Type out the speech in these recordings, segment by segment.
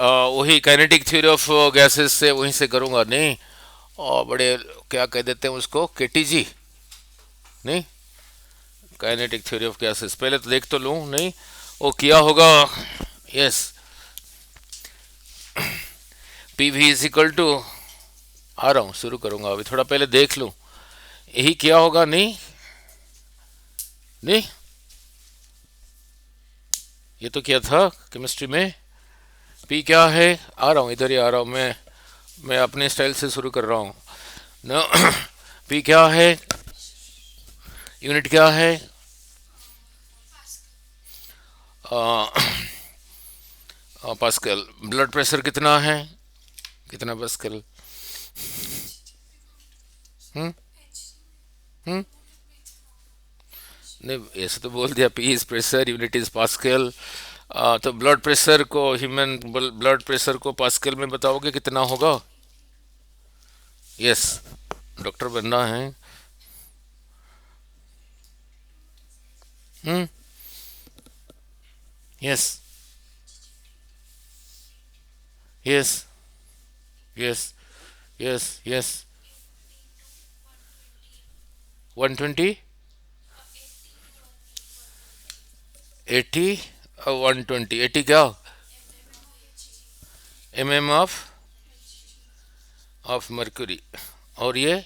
वही kinetic theory of gases से वहीं से करूँगा नहीं। और बड़े क्या कह देते हैं उसको, केटीजी नहीं, काइनेटिक थ्योरी ऑफ गैसेस पहले तो देख तो लूँ नहीं, वो किया होगा। Yes, P V is equal to, आ रहा हूँ शुरू करूँगा अभी, थोड़ा पहले देख लूँ यही क्या होगा नहीं। नहीं, ये तो क्या था केमिस्ट्री में। पी क्या है, आ रहा हूँ इधर ही आ रहा हूँ मैं अपने स्टाइल से शुरू कर रहा हूँ न। पी क्या है, यूनिट क्या है, पास्कल। ब्लड प्रेशर कितना है, कितना पास्कल। हम्म हम्म नहीं, ऐसे तो बोल दिया, P is pressure, unit is pascal. तो ब्लड प्रेशर को, ह्यूमन ब्लड प्रेशर को पास्कल में बताओगे कितना होगा। यस, डॉक्टर बनना है। Hmm yes yes yes yes yes 120, 80, 120, 80 क्या, एम ऑफ मर्क्यूरी। और ये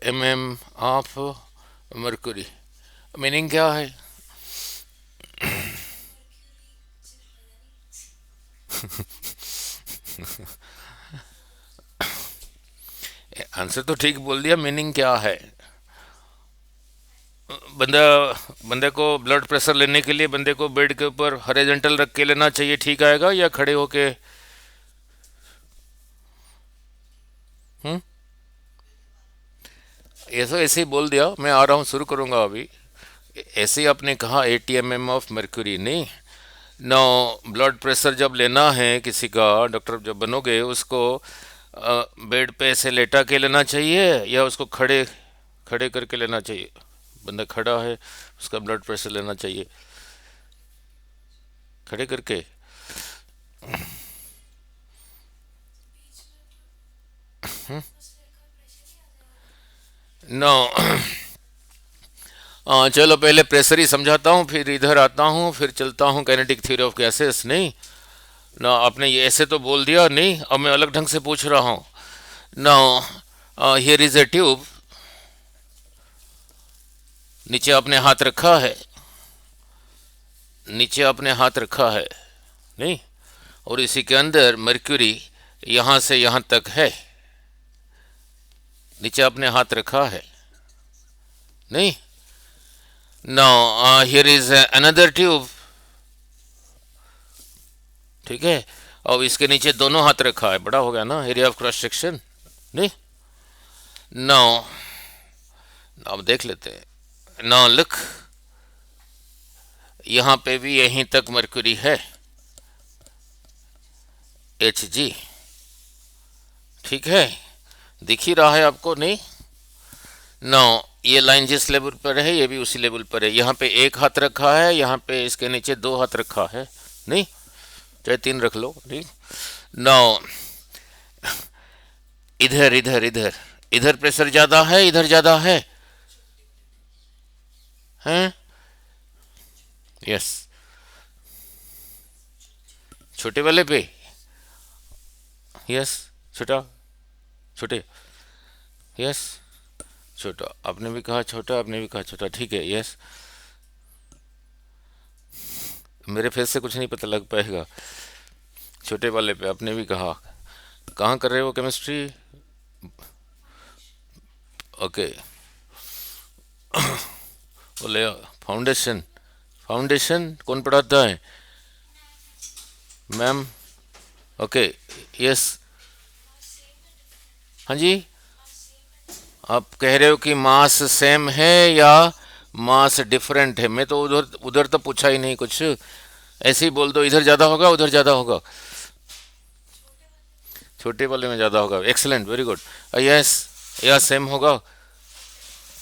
एम ऑफ मर्क्यूरी, मीनिंग क्या है। आंसर तो ठीक बोल दिया, मीनिंग क्या है। बंदा बंदे को ब्लड प्रेशर लेने के लिए बंदे को बेड के ऊपर हॉरिजॉन्टल रख के लेना चाहिए, ठीक आएगा, या खड़े होके। हम्म ये तो ऐसे ही बोल दिया, मैं आ रहा हूँ शुरू करूँगा अभी। ऐसे ही आपने कहा 80 mm ऑफ मर्क्यूरी नहीं। नो, ब्लड प्रेशर जब लेना है किसी का, डॉक्टर जब बनोगे उसको बेड पे ऐसे लेटा के लेना चाहिए या उसको खड़े खड़े करके लेना चाहिए। बंदा खड़ा है, उसका ब्लड प्रेशर लेना चाहिए खड़े करके। नो, चलो पहले प्रेशर ही समझाता हूँ, फिर इधर आता हूँ, फिर चलता हूँ काइनेटिक थ्योरी ऑफ गैसेस नहीं। ना आपने ये ऐसे तो बोल दिया नहीं, अब मैं अलग ढंग से पूछ रहा हूँ। Now here is a tube, नीचे आपने हाथ रखा है, नीचे आपने हाथ रखा है नहीं, और इसी के अंदर मर्क्यूरी यहाँ से यहाँ तक है, नीचे आपने हाथ रखा है नहीं। Now here is another tube, ठीक है, अब इसके नीचे दोनों हाथ रखा है, बड़ा हो गया ना एरिया ऑफ क्रॉस सेक्शन नहीं। नाउ अब देख लेते हैं। नाउ लुक, यहाँ पे भी यहीं तक मर्क्यूरी है, एच जी, ठीक है, दिख ही रहा है आपको नहीं। नो, ये लाइन जिस लेवल पर है ये भी उसी लेवल पर है, यहाँ पे एक हाथ रखा है, यहाँ पे इसके नीचे दो हाथ रखा है नहीं, चाहे तीन रख लो नहीं। नो, इधर इधर इधर इधर प्रेशर ज्यादा है, इधर ज्यादा है, हैं। यस, छोटे वाले पे। यस, छोटा, छोटे। यस, छोटा, आपने भी कहा छोटा, आपने भी कहा छोटा, ठीक है। यस, मेरे फेस से कुछ नहीं पता लग पाएगा। छोटे वाले पे आपने भी कहा। कहाँ कर रहे हो केमिस्ट्री। ओके, बोले फाउंडेशन, फाउंडेशन कौन पढ़ाता है, मैम। ओके, यस, हाँ जी। आप कह रहे हो कि मास सेम है या मास डिफरेंट है, मैं तो उधर उधर तो पूछा ही नहीं कुछ, ऐसे ही बोल दो, इधर ज़्यादा होगा उधर ज़्यादा होगा। छोटे वाले में ज़्यादा होगा, एक्सलेंट, वेरी गुड। यस, या सेम होगा।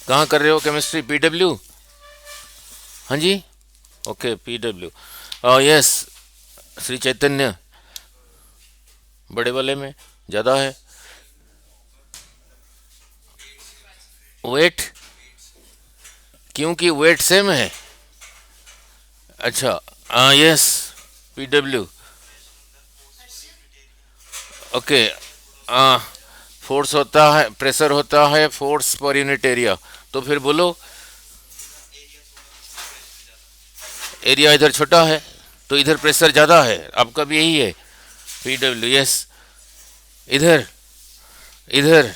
कहाँ कर रहे हो केमिस्ट्री, पीडब्ल्यू। हाँ जी, okay, PW. Yes, Shri Chaitanya बड़े वाले में ज़्यादा है। वेट, क्योंकि वेट सेम है। अच्छा, हाँ, यस, PW। ओके, हाँ, फोर्स होता है, प्रेशर होता है फोर्स पर यूनिट एरिया। तो फिर बोलो, एरिया इधर छोटा है तो इधर प्रेशर ज़्यादा है, आपका भी यही है। PW, yes. इधर, इधर,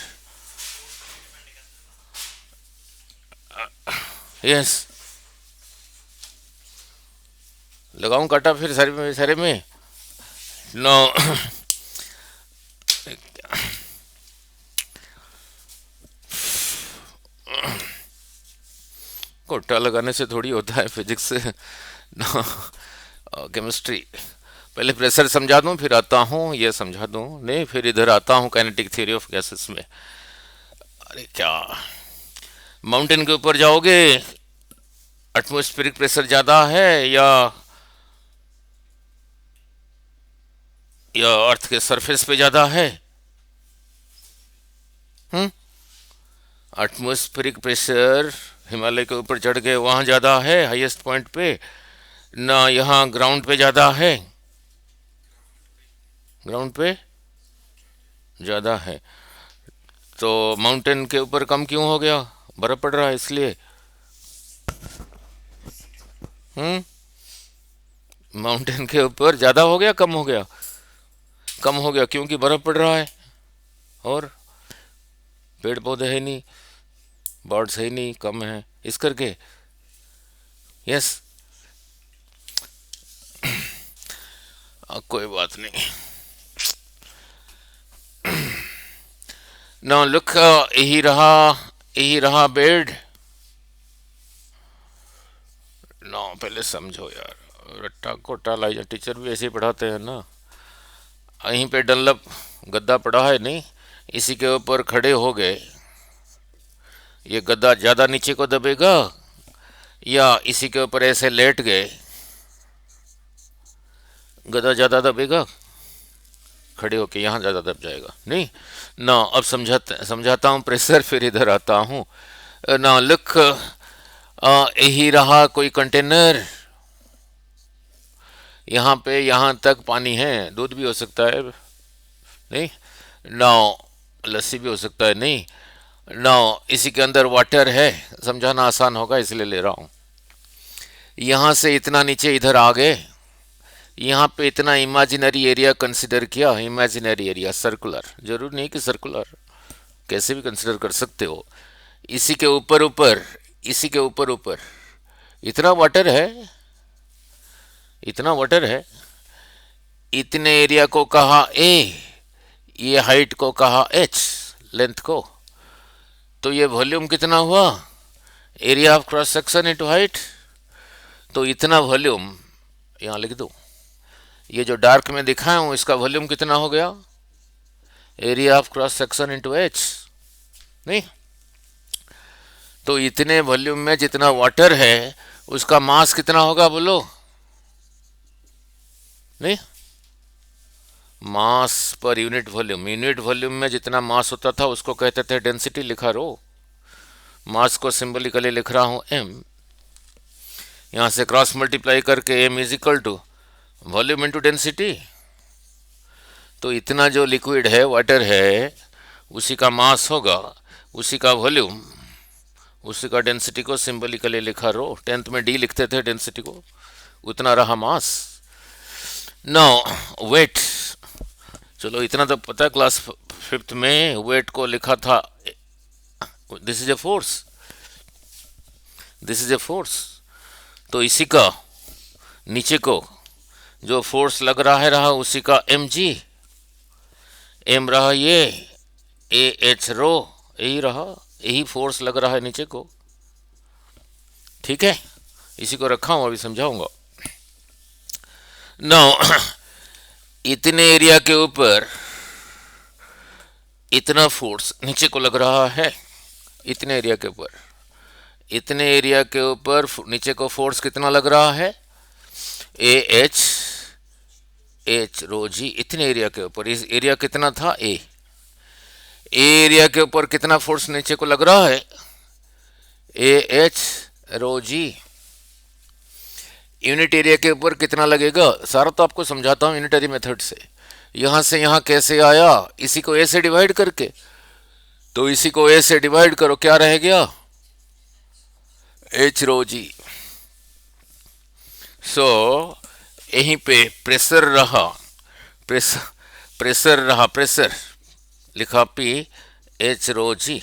यस। लगाऊं काटा फिर सारे में, सारे में। नो, कोटा लगाने से थोड़ी होता है फिजिक्स। No, chemistry. पहले प्रेशर समझा दूं फिर आता हूँ ये समझा दूं, नहीं फिर इधर आता हूँ काइनेटिक थ्योरी ऑफ गैसेस में। अरे क्या, माउंटेन के ऊपर जाओगे, एटमॉस्फेरिक प्रेशर ज़्यादा है या अर्थ के सरफेस पे ज़्यादा है? हम्म, एटमॉस्फेरिक प्रेशर हिमालय के ऊपर चढ़ गए वहाँ ज़्यादा है हाईएस्ट पॉइंट पे, ना यहाँ ग्राउंड पे ज़्यादा है? ग्राउंड पे ज़्यादा है। तो माउंटेन के ऊपर कम क्यों हो गया? बर्फ़ पड़ रहा है इसलिए। हम्म, माउंटेन के ऊपर ज़्यादा हो गया कम हो गया? कम हो गया क्योंकि बर्फ़ पड़ रहा है और पेड़ पौधे है नहीं, बर्ड्स है नहीं, कम है इस करके। यस, कोई बात नहीं। ना लुक, यही रहा बेड। ना पहले समझो यार, रट्टा कोटा लाई टीचर भी ऐसे ही पढ़ाते हैं ना। यहीं पे डनलप गद्दा पड़ा है नहीं, इसी के ऊपर खड़े हो गए। ये गद्दा ज़्यादा नीचे को दबेगा या इसी के ऊपर ऐसे लेट गए, गद्दा ज़्यादा दबेगा, खड़े होके यहाँ ज़्यादा दब जाएगा नहीं ना। अब समझाता हूँ प्रेशर, फिर इधर आता हूँ ना। लुक, यही रहा कोई कंटेनर, यहाँ पे यहाँ तक पानी है, दूध भी हो सकता है नहीं ना, लस्सी भी हो सकता है नहीं ना, इसी के अंदर वाटर है। समझाना आसान होगा इसलिए ले रहा हूँ। यहाँ से इतना नीचे इधर आ गए, यहाँ पे इतना इमेजिनरी एरिया कंसिडर किया, इमेजिनरी एरिया सर्कुलर, जरूर नहीं कि सर्कुलर, कैसे भी कंसिडर कर सकते हो। इसी के ऊपर ऊपर, इसी के ऊपर ऊपर इतना वाटर है, इतना वाटर है, इतने एरिया को कहा ए, ये हाइट को कहा एच, लेंथ को। तो ये वॉल्यूम कितना हुआ? Area of cross section into height. तो इतना वॉल्यूम यहाँ लिख दो, ये जो डार्क में दिखाया हूँ इसका वॉल्यूम कितना हो गया? Area of cross section into H नहीं। तो इतने वॉल्यूम में जितना वाटर है उसका मास कितना होगा बोलो? नहीं, मास per unit volume, unit volume में जितना मास होता था उसको कहते थे डेंसिटी। लिखा रो, मास को सिंबलिकली लिख रहा हूं m, यहां से क्रॉस मल्टीप्लाई करके m is equal to volume into density. तो इतना जो लिक्विड है, वाटर है, उसी का मास होगा, उसी का वॉल्यूम, उसी का डेंसिटी को सिंबलिकली लिखा रो। 10th में d लिखते थे डेंसिटी को, उतना रहा मास। नो वेट, चलो इतना तो पता है, क्लास 5th में वेट को लिखा था, this is a force, this is a force. तो इसी का नीचे को जो फोर्स लग रहा है रहा उसी का mg, m रहा ये ए एच रो, यही रहा, यही फोर्स लग रहा है नीचे को। ठीक है, इसी को रखा हूं, अभी समझाऊंगा। नो, इतने एरिया के ऊपर इतना फोर्स नीचे को लग रहा है, इतने एरिया के ऊपर, इतने एरिया के ऊपर नीचे को फोर्स कितना लग रहा है? ए एच एच रो जी इतने एरिया के ऊपर, इस एरिया कितना था ए एरिया के ऊपर कितना फोर्स नीचे को लग रहा है, A H rho G. Unit area के ऊपर कितना लगेगा, सारा तो आपको समझाता हूँ यूनिटरी मेथड से। यहां से यहां कैसे आया, इसी को ए से डिवाइड करके, तो इसी को ए से डिवाइड करो, क्या रह गया, एच रो जी। सो यहीं पे प्रेशर रहा, प्रेशर प्रेशर रहा, प्रेशर लिखा पी एच रो जी।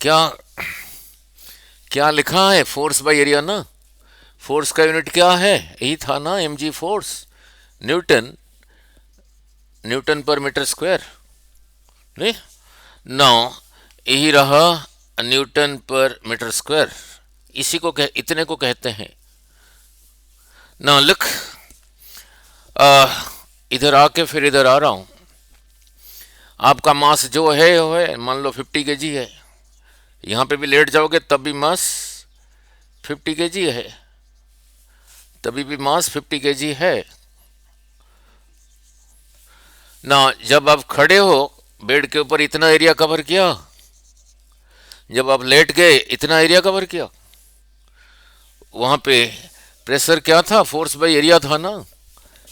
क्या क्या लिखा है, फोर्स बाय एरिया ना, फोर्स का यूनिट क्या है, यही था ना M G force, newton, newton per metre square, नहीं नौ, यही रहा न्यूटन पर मीटर स्क्वायर, इसी को इतने को कहते हैं ना। लिख इधर आके फिर इधर आ रहा हूं, आपका मास जो है वो है, मान लो 50 केजी है, यहां पे भी लेट जाओगे तब भी मास 50 केजी है, तभी भी मास 50 केजी है ना। जब आप खड़े हो बेड के ऊपर इतना एरिया कवर किया, जब आप लेट गए इतना एरिया कवर किया, वहां पे प्रेशर क्या था, फोर्स बाय एरिया था ना,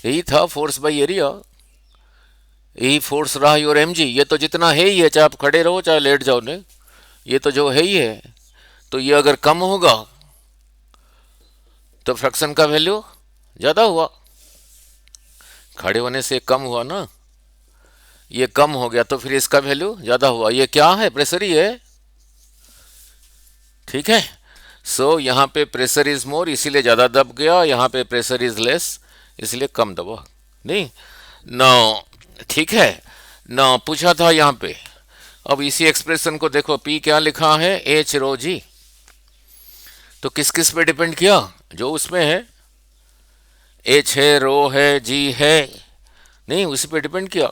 यही था फोर्स बाय एरिया, यही फोर्स रहा योर एम जी। ये तो जितना है ही है, चाहे आप खड़े रहो चाहे लेट जाओ ने, ये तो जो है ही है। तो ये अगर कम होगा तो फ्रैक्शन का वैल्यू ज़्यादा हुआ, खड़े होने से कम हुआ ना, ये कम हो गया तो फिर इसका वैल्यू ज़्यादा हुआ। ये क्या है, प्रेशर ही है, ठीक है। सो यहाँ पे प्रेशर इज मोर इसीलिए ज़्यादा दब गया, यहाँ पे प्रेशर इज लेस इसलिए कम दबा, नहीं नौ, ठीक है ना। पूछा था यहाँ पे, अब इसी एक्सप्रेशन को देखो, पी क्या लिखा है, एच रो जी, तो किस किस पे डिपेंड किया, जो उसमें है, एच है, रो है, जी है, नहीं उसी पे डिपेंड किया।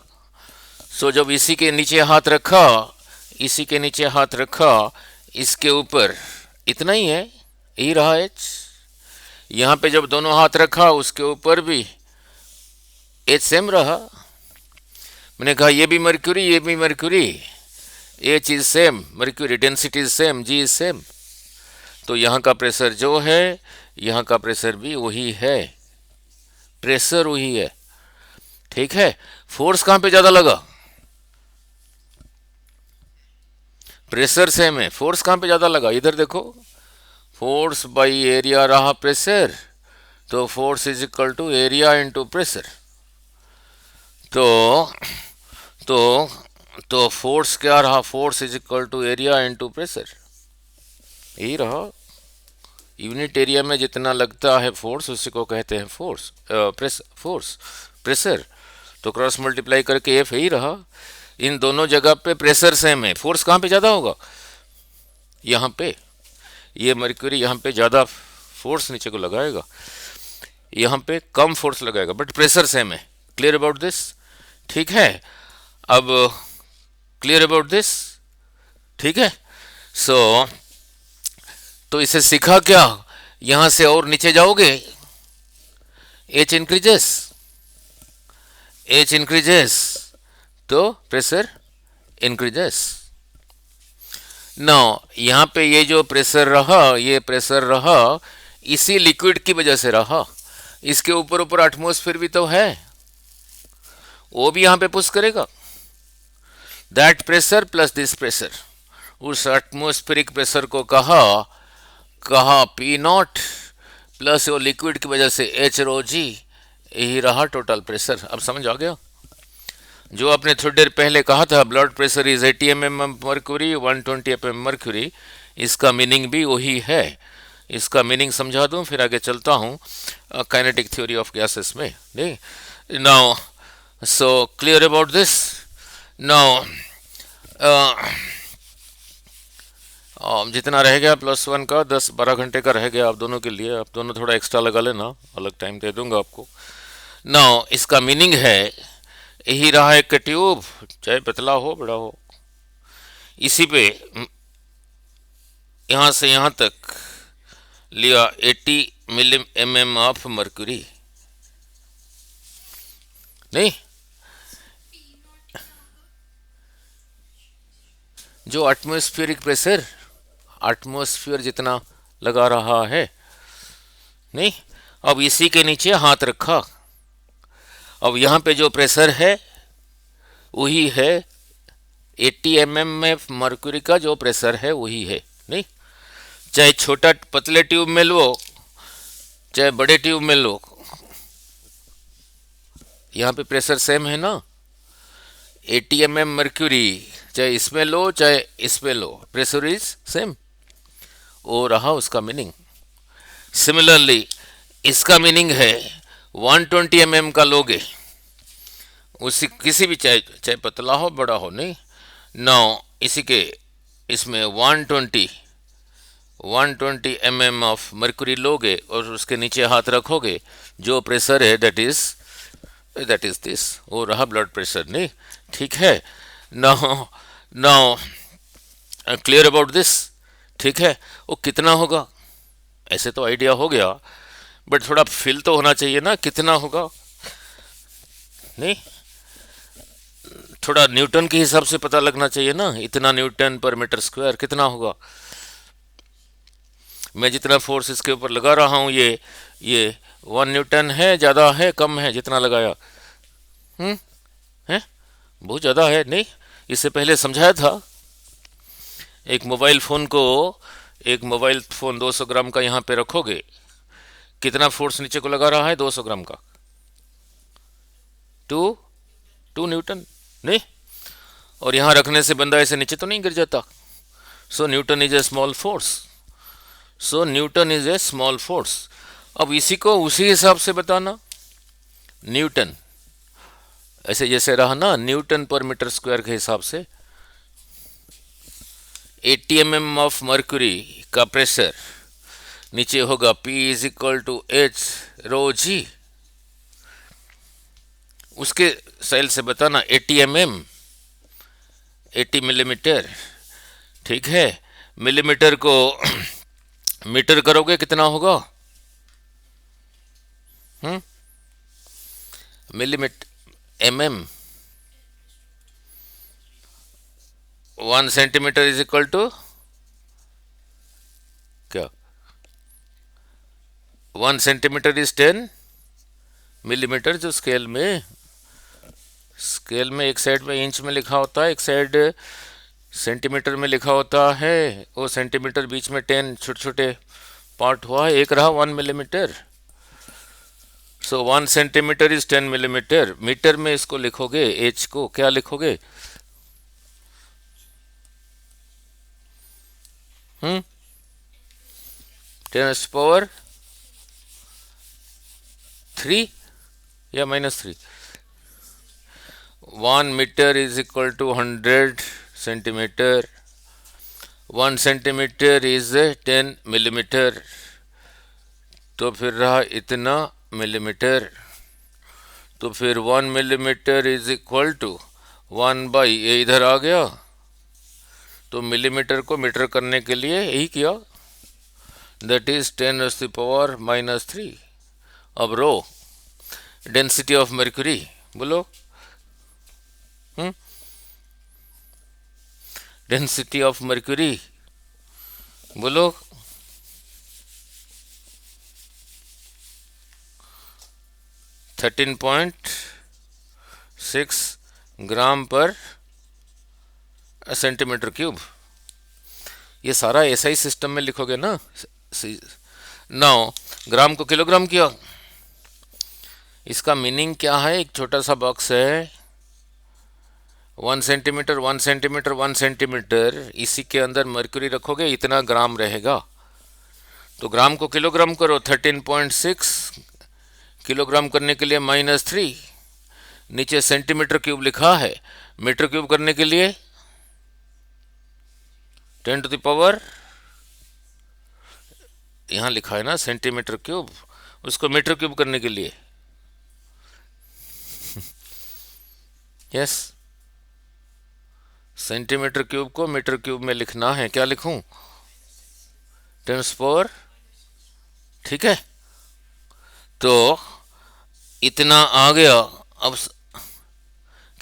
सो जब इसी के नीचे हाथ रखा, इसी के नीचे हाथ रखा, इसके ऊपर इतना ही है, यही रहा एच। यहाँ पे जब दोनों हाथ रखा उसके ऊपर भी एच सेम रहा। मैंने कहा ये भी मर्क्यूरी, ये भी mercury, H is same, mercury density is same, G is same, तो यहाँ का प्रेशर जो है यहाँ का प्रेशर भी वही है, प्रेशर वही है, ठीक है। फोर्स कहाँ पे ज़्यादा लगा, प्रेशर सेम है, फोर्स कहाँ पे ज़्यादा लगा, इधर देखो, फोर्स बाई एरिया रहा प्रेशर, तो force is equal to area into pressure. तो तो तो फोर्स क्या रहा, force is equal to area into pressure, यही रहा। यूनिट एरिया में जितना लगता है फोर्स उसी को कहते हैं फोर्स, फोर्स प्रेशर, तो क्रॉस मल्टीप्लाई करके एफ यही रहा। इन दोनों जगह पे प्रेशर सेम है, फोर्स कहाँ पे ज़्यादा होगा, यहाँ पे, ये मर्क्यूरी यहाँ पे ज़्यादा फोर्स नीचे को लगाएगा, यहाँ पे कम फोर्स लगाएगा, बट प्रेशर सेम है। क्लियर अबाउट दिस, ठीक है। अब क्लियर अबाउट दिस, ठीक है। सो तो इसे सीखा क्या, यहां से और नीचे जाओगे एच इंक्रीजेस, एच इंक्रीजेस तो प्रेशर इंक्रीजेस। नो यहां पे ये जो प्रेशर रहा, ये प्रेशर रहा इसी लिक्विड की वजह से रहा, इसके ऊपर ऊपर एटमॉस्फेयर भी तो है, वो भी यहां पे पुश करेगा, that pressure plus this pressure, उस एटमॉस्फेरिक प्रेशर को कहा पी नॉट प्लस वो लिक्विड की वजह से एच रो जी, यही रहा टोटल प्रेशर। अब समझ आ गया, जो आपने थोड़ी देर पहले कहा था blood pressure is 80 mm mercury 120 mm mercury, इसका मीनिंग भी वही है। इसका मीनिंग समझा दूं फिर आगे चलता हूं काइनेटिक थ्योरी ऑफ गैसेस में, नहीं now. So clear about this now. जितना रह गया +1 का 10-12 घंटे का रह गया आप दोनों के लिए, आप दोनों थोड़ा एक्स्ट्रा लगा लेना, अलग टाइम दे दूंगा आपको। नाउ इसका मीनिंग है यही रहा, एक ट्यूब चाहे पतला हो बड़ा हो, इसी पे यहाँ से यहाँ तक लिया 80 mm ऑफ मर्क्यूरी, नहीं, जो एटमॉस्फेरिक प्रेशर, एटमॉस्फेयर जितना लगा रहा है, नहीं, अब इसी के नीचे हाथ रखा, अब यहाँ पे जो प्रेशर है वही है 80 mm में मर्क्यूरी का जो प्रेशर है वही है, नहीं, चाहे छोटा पतले ट्यूब में लो चाहे बड़े ट्यूब में लो, यहाँ पे प्रेशर सेम है ना, 80 mm मर्क्यूरी, चाहे इसमें लो चाहे इसमें लो, प्रेशर इज सेम। वो रहा उसका मीनिंग। सिमिलरली इसका मीनिंग है 120 mm का लोगे, उसी किसी भी, चाहे चाहे पतला हो बड़ा हो, नहीं, नौ इसी के इसमें 120 mm ऑफ मर्क्यूरी लोगे और उसके नीचे हाथ रखोगे, जो प्रेशर है दैट इज दिस, वो रहा ब्लड प्रेशर, नहीं, ठीक है। Now now clear about this, ठीक है। वो कितना होगा ऐसे तो आइडिया हो गया, बट थोड़ा फील तो होना चाहिए ना कितना होगा, नहीं, थोड़ा न्यूटन के हिसाब से पता लगना चाहिए ना, इतना न्यूटन पर मीटर स्क्वायर कितना होगा। मैं जितना फोर्स इसके ऊपर लगा रहा हूँ ये 1 न्यूटन है, ज़्यादा है कम है जितना लगाया, हम्म, है बहुत ज़्यादा है, नहीं, इससे पहले समझाया था। एक मोबाइल फ़ोन को, एक मोबाइल फ़ोन 200 ग्राम का यहाँ पे रखोगे, कितना फोर्स नीचे को लगा रहा है 200 ग्राम का, 2 न्यूटन, नहीं, और यहाँ रखने से बंदा ऐसे नीचे तो नहीं गिर जाता। So newton is a small force, so newton is a small force. अब इसी को उसी हिसाब से बताना, न्यूटन ऐसे जैसे रहा ना, न्यूटन पर मीटर स्क्वायर के हिसाब से 80 mm ऑफ मर्क्यूरी का प्रेशर नीचे होगा P is equal to H rho G, उसके सेल से बताना 80 mm, 80 मिलीमीटर, ठीक है। मिलीमीटर को मीटर करोगे कितना होगा, millimetre, mm, 1 centimetre is equal to क्या, 1 सेंटीमीटर इज 10 मिलीमीटर। जो स्केल में एक साइड में इंच में लिखा होता है, एक साइड सेंटीमीटर में लिखा होता है, वो सेंटीमीटर बीच में 10 छोटे छोटे पार्ट हुआ है, एक रहा 1 millimetre. So 1 centimetre is 10 millimetre. Metre में इसको लिखोगे, एच को क्या लिखोगे, 10⁻³ या -3। 1 metre is equal to 100 centimetre, 1 centimetre is 10 millimetre, तो फिर रहा इतना मिलीमीटर, तो फिर 1 मिलीमीटर इज इक्वल टू 1/, ये इधर आ गया, तो मिलीमीटर को मीटर करने के लिए यही किया, दैट इज 10⁻³ अब रो डेंसिटी ऑफ मर्क्यूरी बोलो, डेंसिटी ऑफ मर्क्यूरी बोलो, 13.6 ग्राम पर सेंटीमीटर क्यूब। ये सारा एसआई सिस्टम में लिखोगे ना, 9 ग्राम को किलोग्राम किया। इसका मीनिंग क्या है, एक छोटा सा बॉक्स है, 1 सेंटीमीटर 1 सेंटीमीटर 1 सेंटीमीटर, इसी के अंदर मर्क्यूरी रखोगे इतना ग्राम रहेगा, तो ग्राम को किलोग्राम करो, 13.6 किलोग्राम करने के लिए -3, नीचे सेंटीमीटर क्यूब लिखा है, मीटर क्यूब करने के लिए 10⁻, यहाँ लिखा है ना सेंटीमीटर क्यूब, उसको मीटर क्यूब करने के लिए यस, सेंटीमीटर क्यूब को मीटर क्यूब में लिखना है, क्या लिखूं, 10⁻, ठीक है। तो इतना आ गया। अब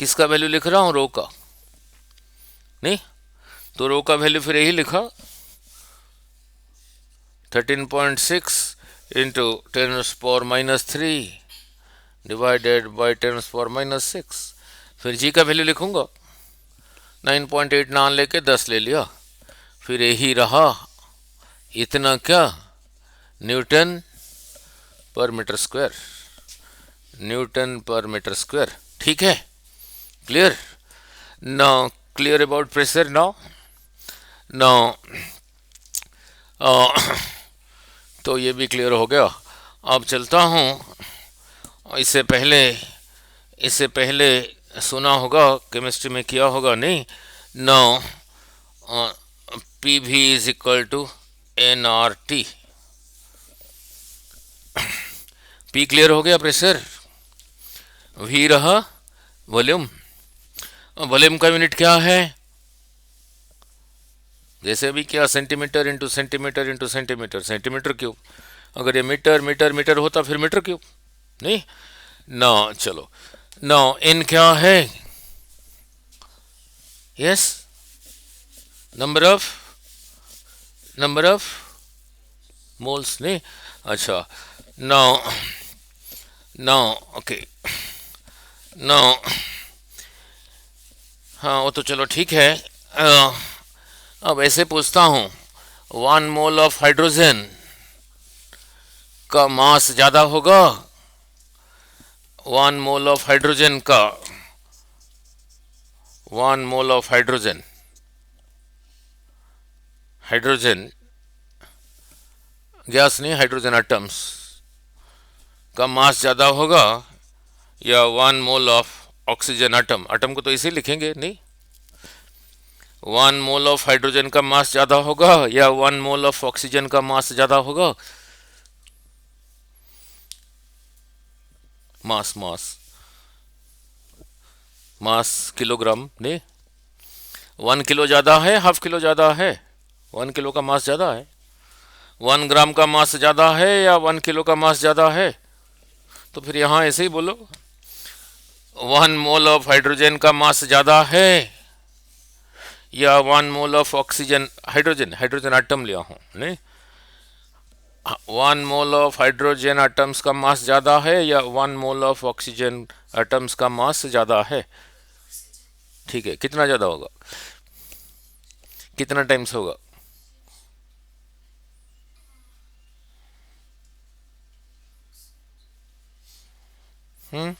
किसका वैल्यू लिख रहा हूँ? रो का। नहीं, तो रो का वैल्यू फिर यही लिखा, 13.6 इंटू 10⁻³ डिवाइडेड बाई 10⁻⁶। फिर जी का वैल्यू लिखूंगा, 9.8 नान लेके 10 ले लिया, फिर यही रहा, इतना क्या, Newton per metre square, Newton per metre square. ठीक है, clear now, clear about pressure now. Now तो ये भी क्लियर हो गया। अब चलता हूँ, इससे पहले सुना होगा, केमिस्ट्री में किया होगा नहीं। Now P V is equal to N R T. P clear हो गया, प्रेशर, वी रहा वॉल्यूम। वॉल्यूम का यूनिट क्या है? जैसे अभी क्या, centimetre into centimetre into centimetre, centimetre cube. अगर ये मीटर मीटर मीटर होता फिर मीटर क्यूब, नहीं ना। चलो ना, एन क्या है? यस, नंबर ऑफ मोल्स, नहीं। अच्छा, नाउ नाउ ओके, नाउ हाँ वो तो चलो ठीक है। अब ऐसे पूछता हूँ, 1 मोल ऑफ हाइड्रोजन का मास ज़्यादा होगा, 1 मोल ऑफ हाइड्रोजन का, 1 mole of hydrogen, hydrogen gas नहीं, हाइड्रोजन एटम्स का मास ज़्यादा होगा, या 1 mole of oxygen atom, atom को तो इसे लिखेंगे नहीं, 1 मोल ऑफ हाइड्रोजन का मास ज़्यादा होगा या 1 मोल ऑफ ऑक्सीजन का मास ज़्यादा होगा? मास मास मास किलोग्राम नहीं, 1 किलो ज़्यादा है, हाफ किलो ज़्यादा है, 1 किलो का मास ज़्यादा है, 1 ग्राम का मास ज़्यादा है या 1 किलो का मास ज़्यादा है? तो फिर यहाँ ऐसे ही बोलो, 1 मोल ऑफ हाइड्रोजन का मास ज़्यादा है या 1 mole of oxygen, hydrogen hydrogen atom लिया हूँ नहीं, 1 मोल ऑफ हाइड्रोजन एटम्स का मास ज़्यादा है या 1 मोल ऑफ ऑक्सीजन एटम्स का मास ज़्यादा है? ठीक है, कितना ज़्यादा होगा, कितना टाइम्स होगा? हम्म,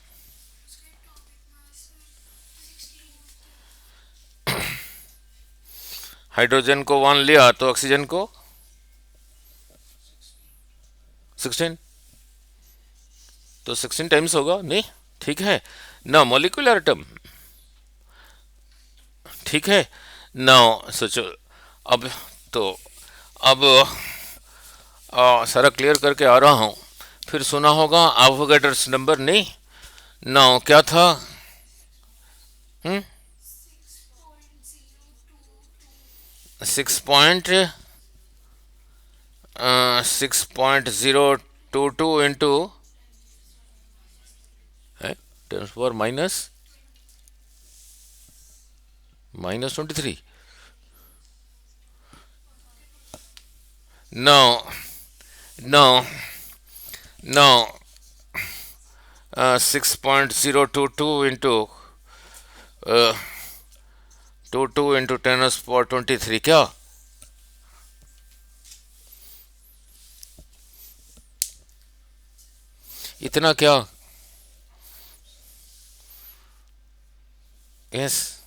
हाइड्रोजन को 1 लिया तो ऑक्सीजन को 16, तो 16 टाइम्स होगा नहीं। ठीक है ना, मोलिकुलर एटम, ठीक है ना। सोचो अब, तो अब सारा क्लियर करके आ रहा हूँ। फिर सुना होगा एवोगाड्रोस नंबर नहीं ना, क्या था? Hmm, 6.022 into 10 minus 23। No no no, 6.022 into 22 into 10⁻23, क्या? इतना क्या? यस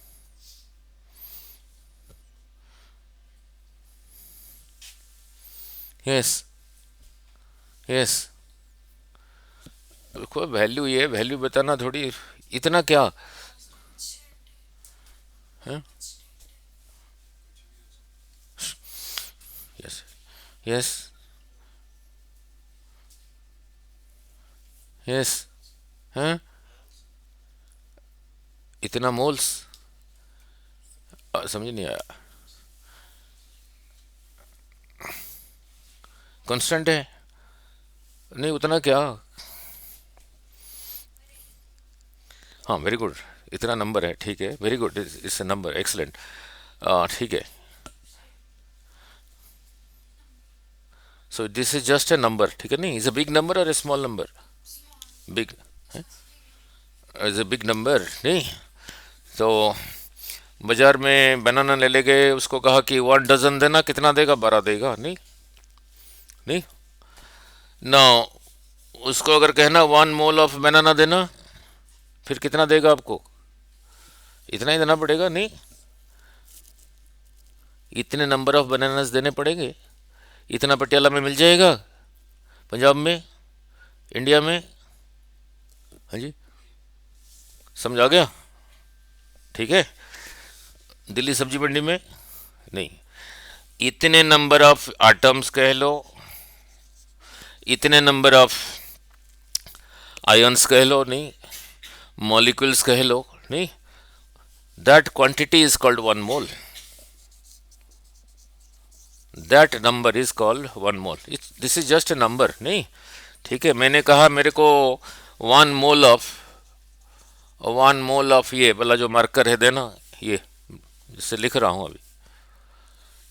यस यस, कोई वैल्यू, ये वैल्यू बताना थोड़ी, इतना क्या है? यस यस यस, हैं, इतना मोल्स, समझ नहीं आया। कांस्टेंट है नहीं, उतना क्या? हाँ वेरी गुड, इतना नंबर है, ठीक है, very good, it's a number, excellent. ठीक है, so this is just a number, ठीक है, नहीं, इज अ बिग नंबर और a small number? Big, is a big number, नहीं? तो बाजार में बनाना ले ले गए, उसको कहा कि 1 डजन देना, कितना देगा? 12 देगा, नहीं? नहीं ना, उसको अगर कहना 1 मोल ऑफ बनाना देना, फिर कितना देगा आपको? इतना ही देना पड़ेगा, नहीं? इतने नंबर ऑफ बनानास देने पड़ेंगे। इतना पटियाला में मिल जाएगा, पंजाब में, इंडिया में? हाँ जी, समझ आ गया? ठीक है, दिल्ली सब्जी मंडी में नहीं। इतने नंबर ऑफ आइटम्स कह लो, इतने नंबर ऑफ आयन्स कह लो, नहीं, मॉलिक्यूल्स कह लो, नहीं, that quantity is called 1 mole, that number is called 1 mole, this is just a number, नहीं? ठीक है, मैंने कहा मेरे को 1 मोल ऑफ ये वाला जो मार्कर है देना, ये जिससे लिख रहा हूँ अभी,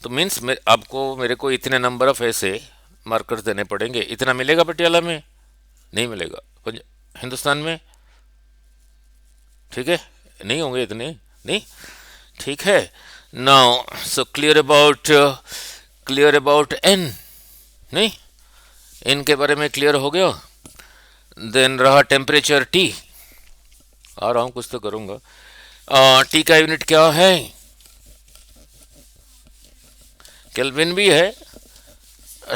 तो मीन्स आपको मेरे को इतने नंबर ऑफ ऐसे मार्कर्स देने पड़ेंगे। इतना मिलेगा पटियाला में? नहीं मिलेगा। हिंदुस्तान में? ठीक है, नहीं होंगे इतने, नहीं? ठीक है, now so clear about an, नहीं? एन के बारे में क्लियर हो गया। देन रहा टेम्परेचर टी, आ रहा हूँ, कुछ तो करूँगा। टी का यूनिट क्या है? केल्विन भी है,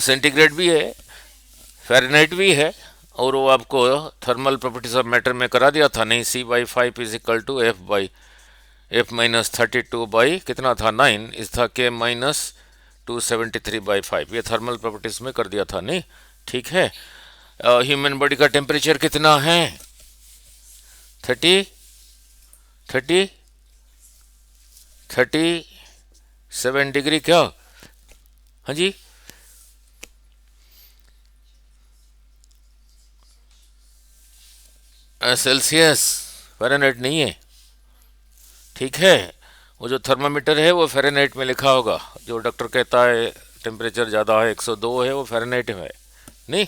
सेंटीग्रेड भी है, फ़ारेनहाइट भी है, और वो आपको थर्मल प्रॉपर्टीज ऑफ मैटर में करा दिया था, नहीं? C/5 is equal to F/F-32 by कितना था? 9, इस था K-273/5, ये थर्मल प्रॉपर्टीज में कर दिया था, नहीं? ठीक है, ह्यूमन बॉडी का टेम्परेचर कितना है? 30 30 37 डिग्री, क्या? हाँ जी, सेल्सियस, फ़ारेनहाइट नहीं है, ठीक है? वो जो थर्मामीटर है वो फ़ारेनहाइट में लिखा होगा, जो डॉक्टर कहता है टेम्परेचर ज़्यादा है, 102 है, वो फ़ारेनहाइट में है, नहीं?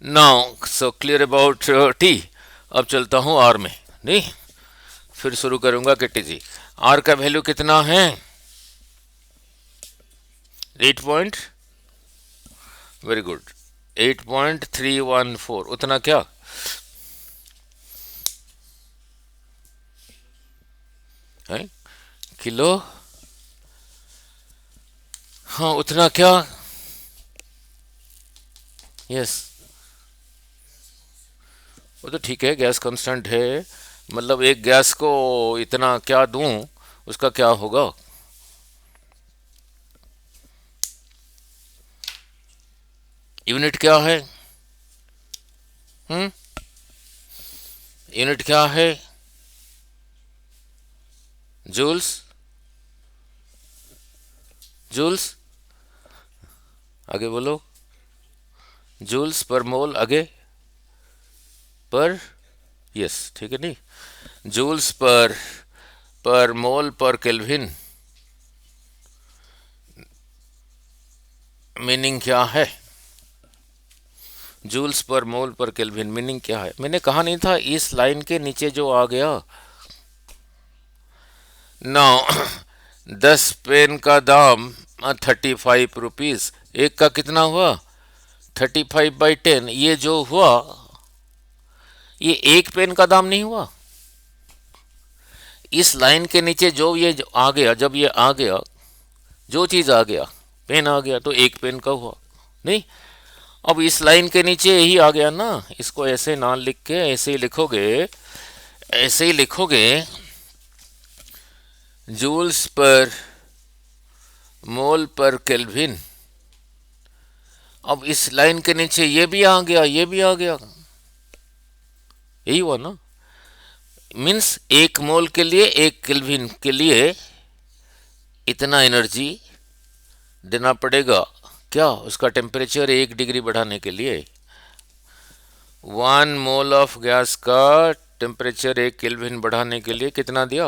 Now so clear about T. अब चलता हूँ आर में, नहीं? फिर शुरू करूँगा के टी जी। आर का वैल्यू कितना है? 8 पॉइंट, वेरी गुड, 8.314, उतना क्या? है किलो, हाँ, उतना क्या? यस, वो तो ठीक है, गैस कांस्टेंट है, मतलब एक गैस को इतना क्या दूं, उसका क्या होगा? यूनिट क्या है? हम्म, यूनिट क्या है? जूल्स, जूल्स, आगे बोलो, जूल्स पर मोल, आगे पर, यस, ठीक है, नहीं? जूल्स पर मोल पर केल्विन, मीनिंग क्या है? जूल्स पर मोल पर केल्विन मीनिंग क्या है? मैंने कहा नहीं था इस लाइन के नीचे जो आ गया, नौ 10 पेन का दाम 35 रुपीज, एक का कितना हुआ? 35/10, ये जो हुआ ये एक पेन का दाम नहीं हुआ। इस लाइन के नीचे जो ये जो आ गया, जब ये आ गया, जो चीज आ गया, पेन आ गया, तो एक पेन का हुआ, नहीं? अब इस लाइन के नीचे यही आ गया ना, इसको ऐसे ना लिख के ऐसे ही लिखोगे, ऐसे ही लिखोगे, जूल्स पर मोल पर केल्विन। अब इस लाइन के नीचे ये भी आ गया, ये भी आ गया, यही हुआ ना? मीन्स एक मोल के लिए, एक केल्विन के लिए इतना एनर्जी देना पड़ेगा, क्या? उसका टेम्परेचर 1 डिग्री बढ़ाने के लिए 1 मोल ऑफ गैस का टेम्परेचर 1 केल्विन बढ़ाने के लिए कितना दिया?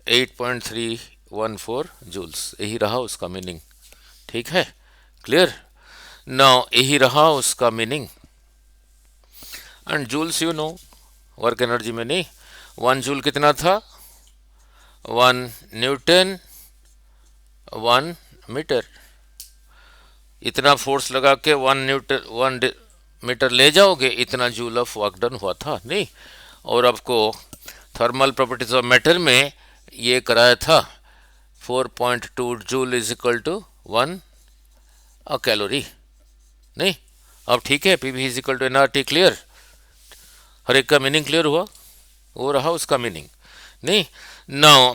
8.314 जूल्स। यही रहा उसका मीनिंग। ठीक है, क्लियर। नाउ यही रहा उसका meaning. And joules you know, work energy में नहीं, 1 जूल कितना था? 1 न्यूटन 1 मीटर। इतना फोर्स लगा के 1 न्यूटन 1 मीटर ले जाओगे, इतना जूल ऑफ वर्क डन हुआ था नहीं। और आपको थर्मल प्रॉपर्टीज ऑफ मेटल में ये कराया था 4.2 joule is equal to 1 calorie नहीं। अब ठीक है, P V is equal to N R T. Clear, हर एक का मीनिंग क्लियर हुआ, वो रहा उसका मीनिंग नहीं। नाउ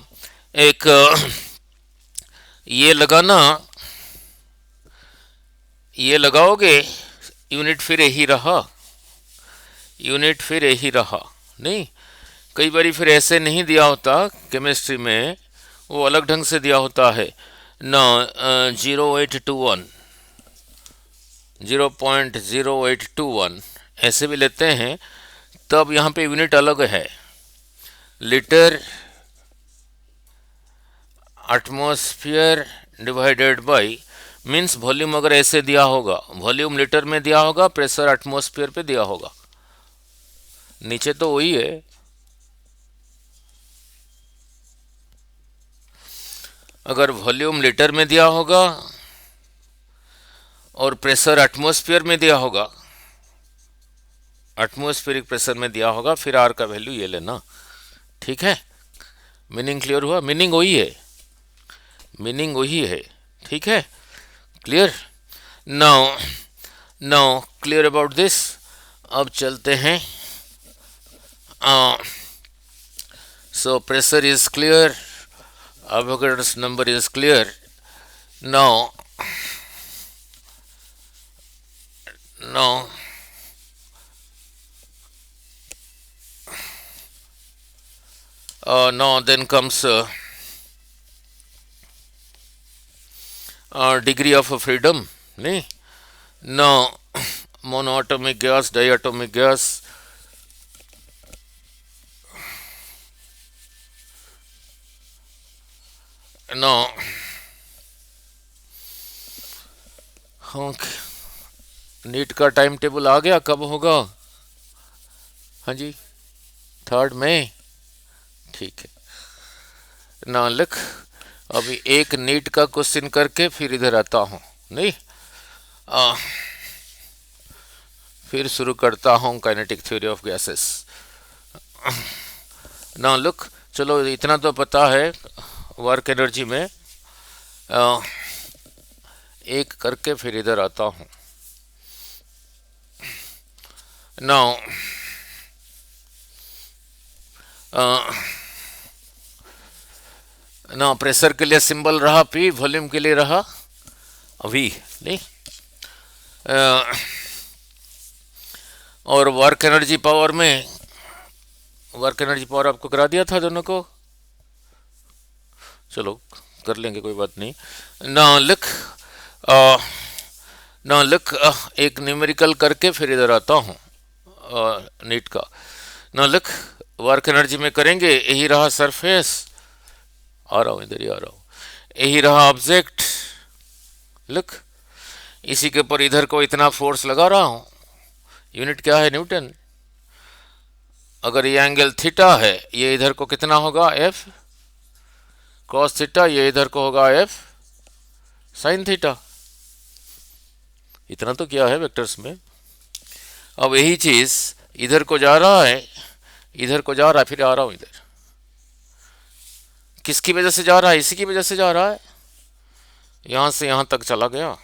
एक ये लगाना, ये लगाओगे, यूनिट फिर यही रहा, यूनिट फिर यही रहा नहीं। कई बार फिर ऐसे नहीं दिया होता केमिस्ट्री में, वो अलग ढंग से दिया होता है ना। 0821 0.0821 ऐसे भी लेते हैं, तब यहाँ पे यूनिट अलग है। Litre atmosphere divided by means volume. अगर ऐसे दिया होगा, वॉल्यूम लीटर में दिया होगा, प्रेशर एटमॉस्फेयर पे दिया होगा। नीचे तो वही है। अगर वॉल्यूम लीटर में दिया होगा और प्रेशर एटमॉस्फेयर में दिया होगा, एटमॉस्फेरिक प्रेशर में दिया होगा, फिर आर का वैल्यू ये लेना। ठीक है, मीनिंग क्लियर हुआ? मीनिंग वही है, मीनिंग वही है। ठीक है, clear. Now now clear about this. अब चलते हैं। So pressure is clear, Avogadro's number is clear. Now then comes degree of freedom नहीं। Now monoatomic gas, diatomic gas, now NEET का टाइम टेबल आ गया, कब होगा? हाँ जी, 3 मई। ठीक है, ना लिख। अभी एक नीट का क्वेश्चन करके फिर इधर आता हूँ नहीं। फिर शुरू करता हूँ काइनेटिक थ्योरी ऑफ गैसेस। ना लुक, चलो इतना तो पता है वर्क एनर्जी में। एक करके फिर इधर आता हूँ। नाउ ना प्रेशर के लिए सिंबल रहा पी, वॉल्यूम के लिए रहा वी नहीं। और वर्क एनर्जी पावर में, वर्क एनर्जी पावर आपको करा दिया था दोनों को, चलो कर लेंगे, कोई बात नहीं। ना लिख एक न्यूमेरिकल करके फिर इधर आता हूँ नीट का। ना लिख, वर्क एनर्जी में करेंगे, यही रहा सरफेस, आ रहा हूँ इधर ही आ रहा हूँ, यही रहा ऑब्जेक्ट। लिख, इसी के ऊपर इधर को इतना फोर्स लगा रहा हूँ, यूनिट क्या है? न्यूटन। अगर ये एंगल थीटा है, ये इधर को कितना होगा? एफ कॉस थीटा, ये इधर को होगा एफ साइन थीटा। इतना तो क्या है वेक्टर्स में। अब यही चीज इधर को जा रहा है, इधर को जा रहा है, फिर आ रहा हूं इधर। किसकी वजह से जा रहा है? इसी की वजह से जा रहा है, यहां से यहां तक चला गया।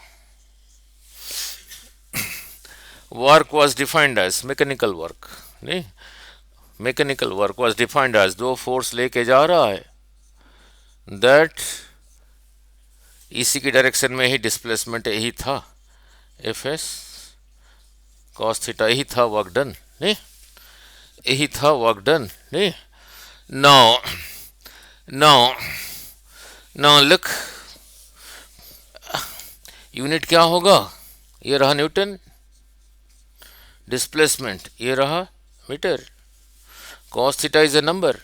Work was defined as mechanical work नहीं, mechanical work was defined as दो फोर्स लेके जा रहा है, दैट इसी की डायरेक्शन में ही डिस्प्लेसमेंट यही था, एफ एस कॉस थीटा, यही था वर्क डन नहीं, यही था वर्क डन नहीं। Now now now look, unit क्या होगा? ये रहा न्यूटन, डिस्प्लेसमेंट ये रहा metre. Cos theta is a number,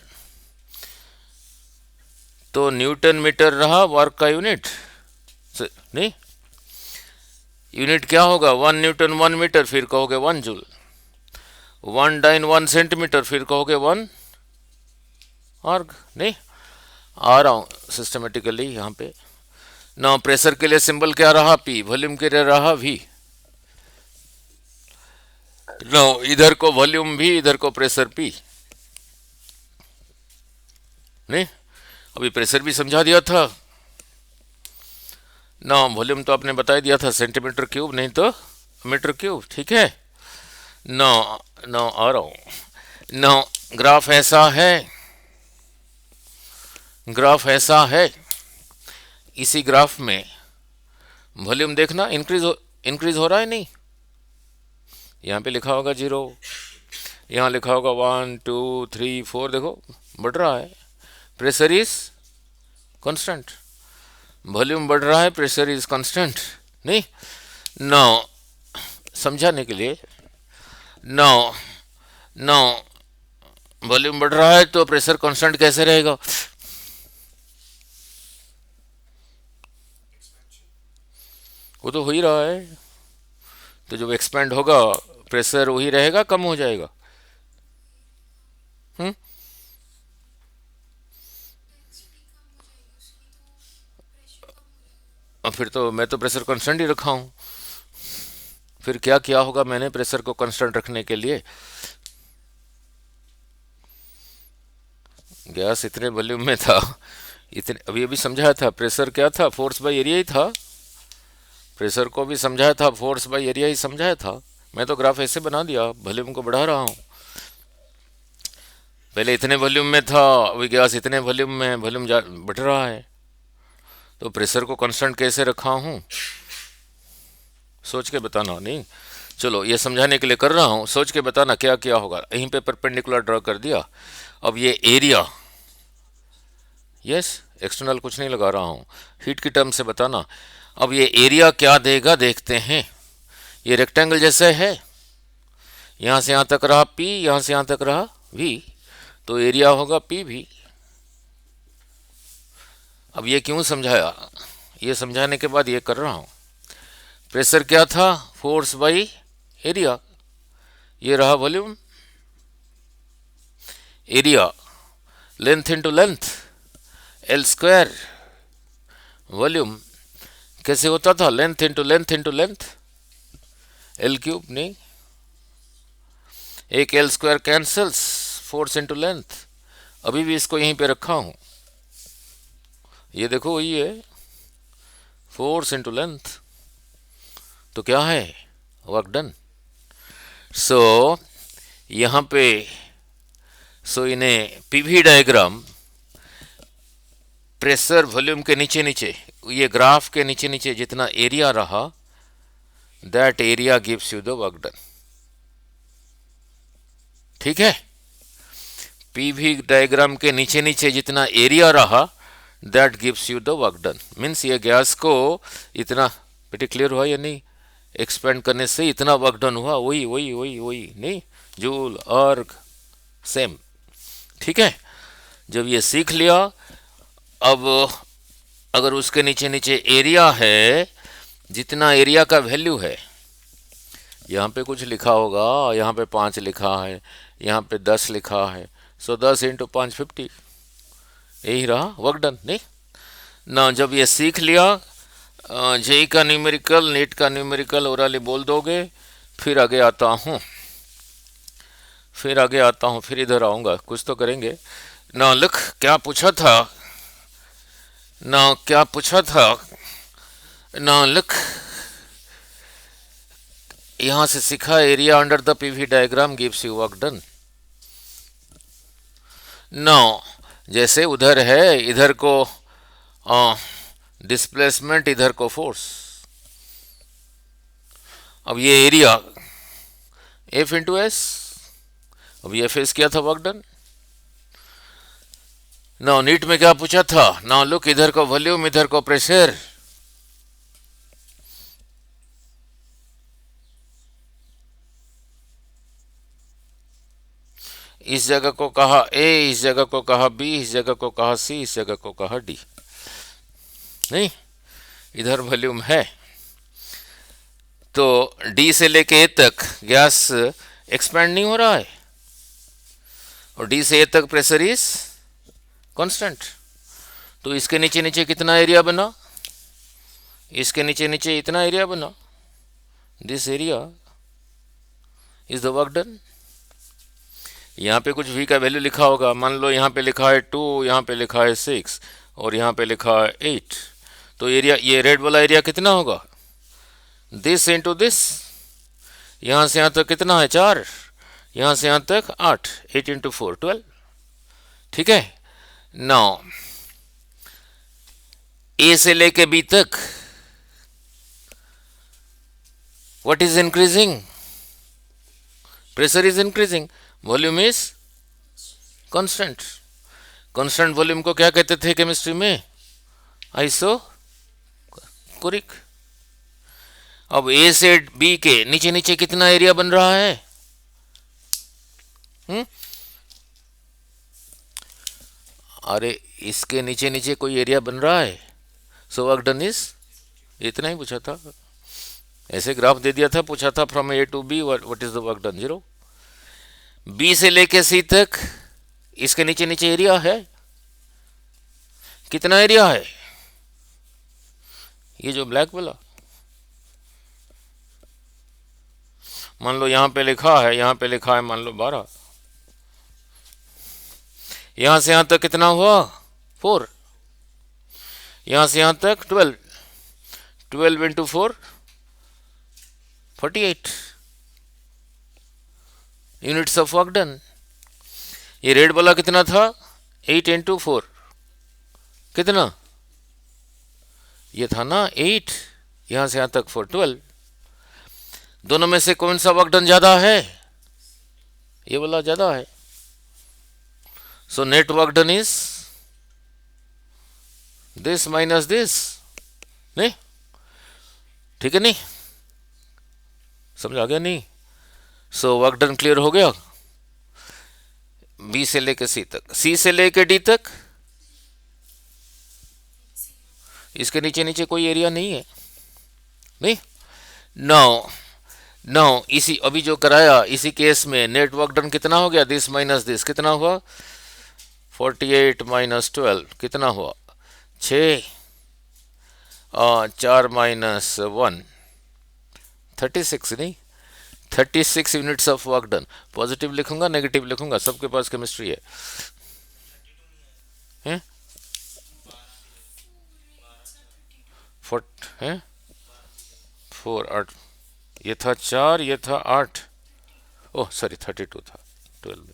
तो न्यूटन मीटर रहा वर्क का यूनिट नहीं, यूनिट क्या होगा 1 न्यूटन 1 मीटर, फिर कहोगे 1 जूल, 1 डाइन 1 सेंटीमीटर, फिर कहोगे 1 आर्ग नहीं। आ रहा हूँ सिस्टमेटिकली यहाँ पे ना। प्रेशर के लिए सिंबल क्या रहा पी, वॉल्यूम के लिए रहा वी। नो इधर को वॉल्यूम भी, इधर को प्रेशर पी नहीं। अभी प्रेशर भी समझा दिया था ना, वॉल्यूम तो आपने बता दिया था सेंटीमीटर क्यूब नहीं तो मीटर क्यूब, ठीक है। नो नो आ रहा हूँ। नो ग्राफ ऐसा है, ग्राफ ऐसा है, इसी ग्राफ में वॉल्यूम देखना इंक्रीज हो रहा है नहीं, यहाँ पे लिखा होगा 0, यहाँ लिखा होगा 1 2 3 4, देखो बढ़ रहा है। प्रेशर इज कांस्टेंट, वॉल्यूम बढ़ रहा है, प्रेशर इज कांस्टेंट नहीं। नो समझाने के लिए, नो नो वॉल्यूम बढ़ रहा है तो प्रेशर कांस्टेंट कैसे रहेगा? वो तो हो ही रहा है, तो जब एक्सपेंड होगा प्रेशर वही रहेगा, कम हो जाएगा। हम्म और फिर तो मैं तो प्रेशर कांस्टेंट ही रखा हूँ, फिर क्या किया होगा मैंने प्रेशर को कांस्टेंट रखने के लिए? गैस इतने वॉल्यूम में था, इतने अभी अभी समझाया था, प्रेशर क्या था, फोर्स बाय एरिया ही था। प्रेशर को भी समझाया था, फोर्स बाय एरिया ही समझाया था। मैं तो ग्राफ ऐसे बना दिया, वॉल्यूम को बढ़ा रहा हूँ। पहले इतने वॉल्यूम में था, अभी गैस इतने वॉल्यूम में, वॉल्यूम बढ़ रहा है, तो प्रेशर को कांस्टेंट कैसे रखा हूँ सोच के बताना नहीं। चलो ये समझाने के लिए कर रहा हूँ, सोच के बताना क्या क्या होगा। यहीं पे परपेंडिकुलर ड्रॉ कर दिया। अब ये एरिया, यस एक्सटर्नल कुछ नहीं लगा रहा हूँ, हीट की टर्म से बताना। अब ये एरिया क्या देगा देखते हैं। ये रेक्टेंगल जैसे है, यहाँ से यहाँ तक रहा P, यहाँ से यहाँ तक रहा V, तो एरिया होगा पी भी। अब ये क्यों समझाया, ये समझाने के बाद ये कर रहा हूँ। प्रेशर क्या था, फोर्स बाई एरिया, ये रहा volume. Area length into length, L square. Volume कैसे होता था, length into length into length, L cube नहीं, एक L square cancels, force into length. अभी भी इसको यहीं पे रखा हूं, ये देखो वही है, फोर्स इंटू लेंथ। तो क्या है, वर्क डन। सो यहां पे सो इन्हें पीवी डायग्राम प्रेशर वॉल्यूम के नीचे नीचे, ये ग्राफ के नीचे नीचे जितना एरिया रहा, that area gives you the work done. ठीक है, पीवी डायग्राम के नीचे नीचे जितना एरिया रहा, that gives you the work done. Means ये गैस को इतना, बेटे क्लियर हुआ या नहीं, एक्सपेंड करने से इतना वर्क डन हुआ, वही वही वही वही नहीं, जूल अर्ग सेम। ठीक है, जब ये सीख लिया, अब अगर उसके नीचे नीचे एरिया है, जितना एरिया का वैल्यू है, यहाँ पे कुछ लिखा होगा, यहाँ पे 5 लिखा है, यहाँ पे 10 लिखा है, सो 10 इंटू 5 50, यही रहा वर्क डन नहीं ना। जब ये सीख लिया, जेई का न्यूमेरिकल, नीट का न्यूमेरिकल ओरली बोल दोगे, फिर आगे आता हूँ, फिर आगे आता हूँ, फिर इधर आऊँगा, कुछ तो करेंगे ना। लिख क्या पूछा था ना, क्या पूछा था ना, लिख यहां से सीखा, area under the PV diagram gives you work done. No जैसे उधर है, इधर को डिस्प्लेसमेंट, इधर को फोर्स। अब ये एरिया एफ इंटू एस, अब ये एफ एस किया था वर्क डन। नो नीट में क्या पूछा था ना, लुक इधर को वॉल्यूम, इधर को प्रेशर, इस जगह को कहा ए, इस जगह को कहा बी, इस जगह को कहा सी, इस जगह को कहा डी। नहीं, इधर वॉल्यूम है। तो डी से लेके ए तक गैस एक्सपैंड नहीं हो रहा है, और डी से ए तक प्रेशर इज कांस्टेंट। तो इसके नीचे नीचे कितना एरिया बना, इसके नीचे नीचे इतना एरिया बना। This area is the work done. यहाँ पे कुछ v का वैल्यू लिखा होगा, मान लो यहाँ पे लिखा है 2, यहाँ पे लिखा है 6 और यहाँ पे लिखा है 8। तो एरिया, ये रेड वाला एरिया कितना होगा, दिस इंटू दिस। यहाँ से यहाँ तक कितना है 4, यहाँ से यहाँ तक 8, 8 इंटू 4 12। ठीक है। नाउ ए से लेके बी तक what is increasing, pressure is increasing, volume is constant. Constant volume को क्या कहते थे केमिस्ट्री में, आइसोकोरिक। अब ए से बी के नीचे नीचे कितना एरिया बन रहा है, अरे इसके नीचे नीचे कोई एरिया बन रहा है। सो वर्क डन इज, इतना ही पूछा था, ऐसे ग्राफ दे दिया था, पूछा था from A to B what is the work done, 0। B से लेके सी तक इसके नीचे नीचे एरिया है, कितना एरिया है, ये जो ब्लैक वाला, मान लो यहाँ पे लिखा है, यहाँ पे लिखा है मान लो 12, यहाँ से यहाँ तक कितना हुआ 4, यहाँ से यहाँ तक 12, 12 into 4 48 units of work done. ये रेड वाला कितना था, 8 इंटू 4 कितना, ये था ना 8, यहाँ से यहाँ तक 4 12। दोनों में से कौन सा वर्क डन ज्यादा है, ये वाला ज्यादा है। So net work done is this minus this. नहीं, ठीक है, नहीं समझ आ गया, नहीं। सो वर्क डन क्लियर हो गया बी से लेके सी तक। सी से लेके डी तक इसके नीचे नीचे कोई एरिया नहीं है, नहीं। नो इसी अभी जो कराया इसी केस में नेट वर्क डन कितना हो गया, दिस माइनस दिस कितना हुआ, 48 माइनस 12 कितना हुआ 6, 4 माइनस 1 36, नहीं 36 units of work done. Positive लिखूंगा नेगेटिव लिखूंगा, सबके पास केमिस्ट्री है? 4 8, ये था 4, ये था 8, ओह सॉरी 32 था, 12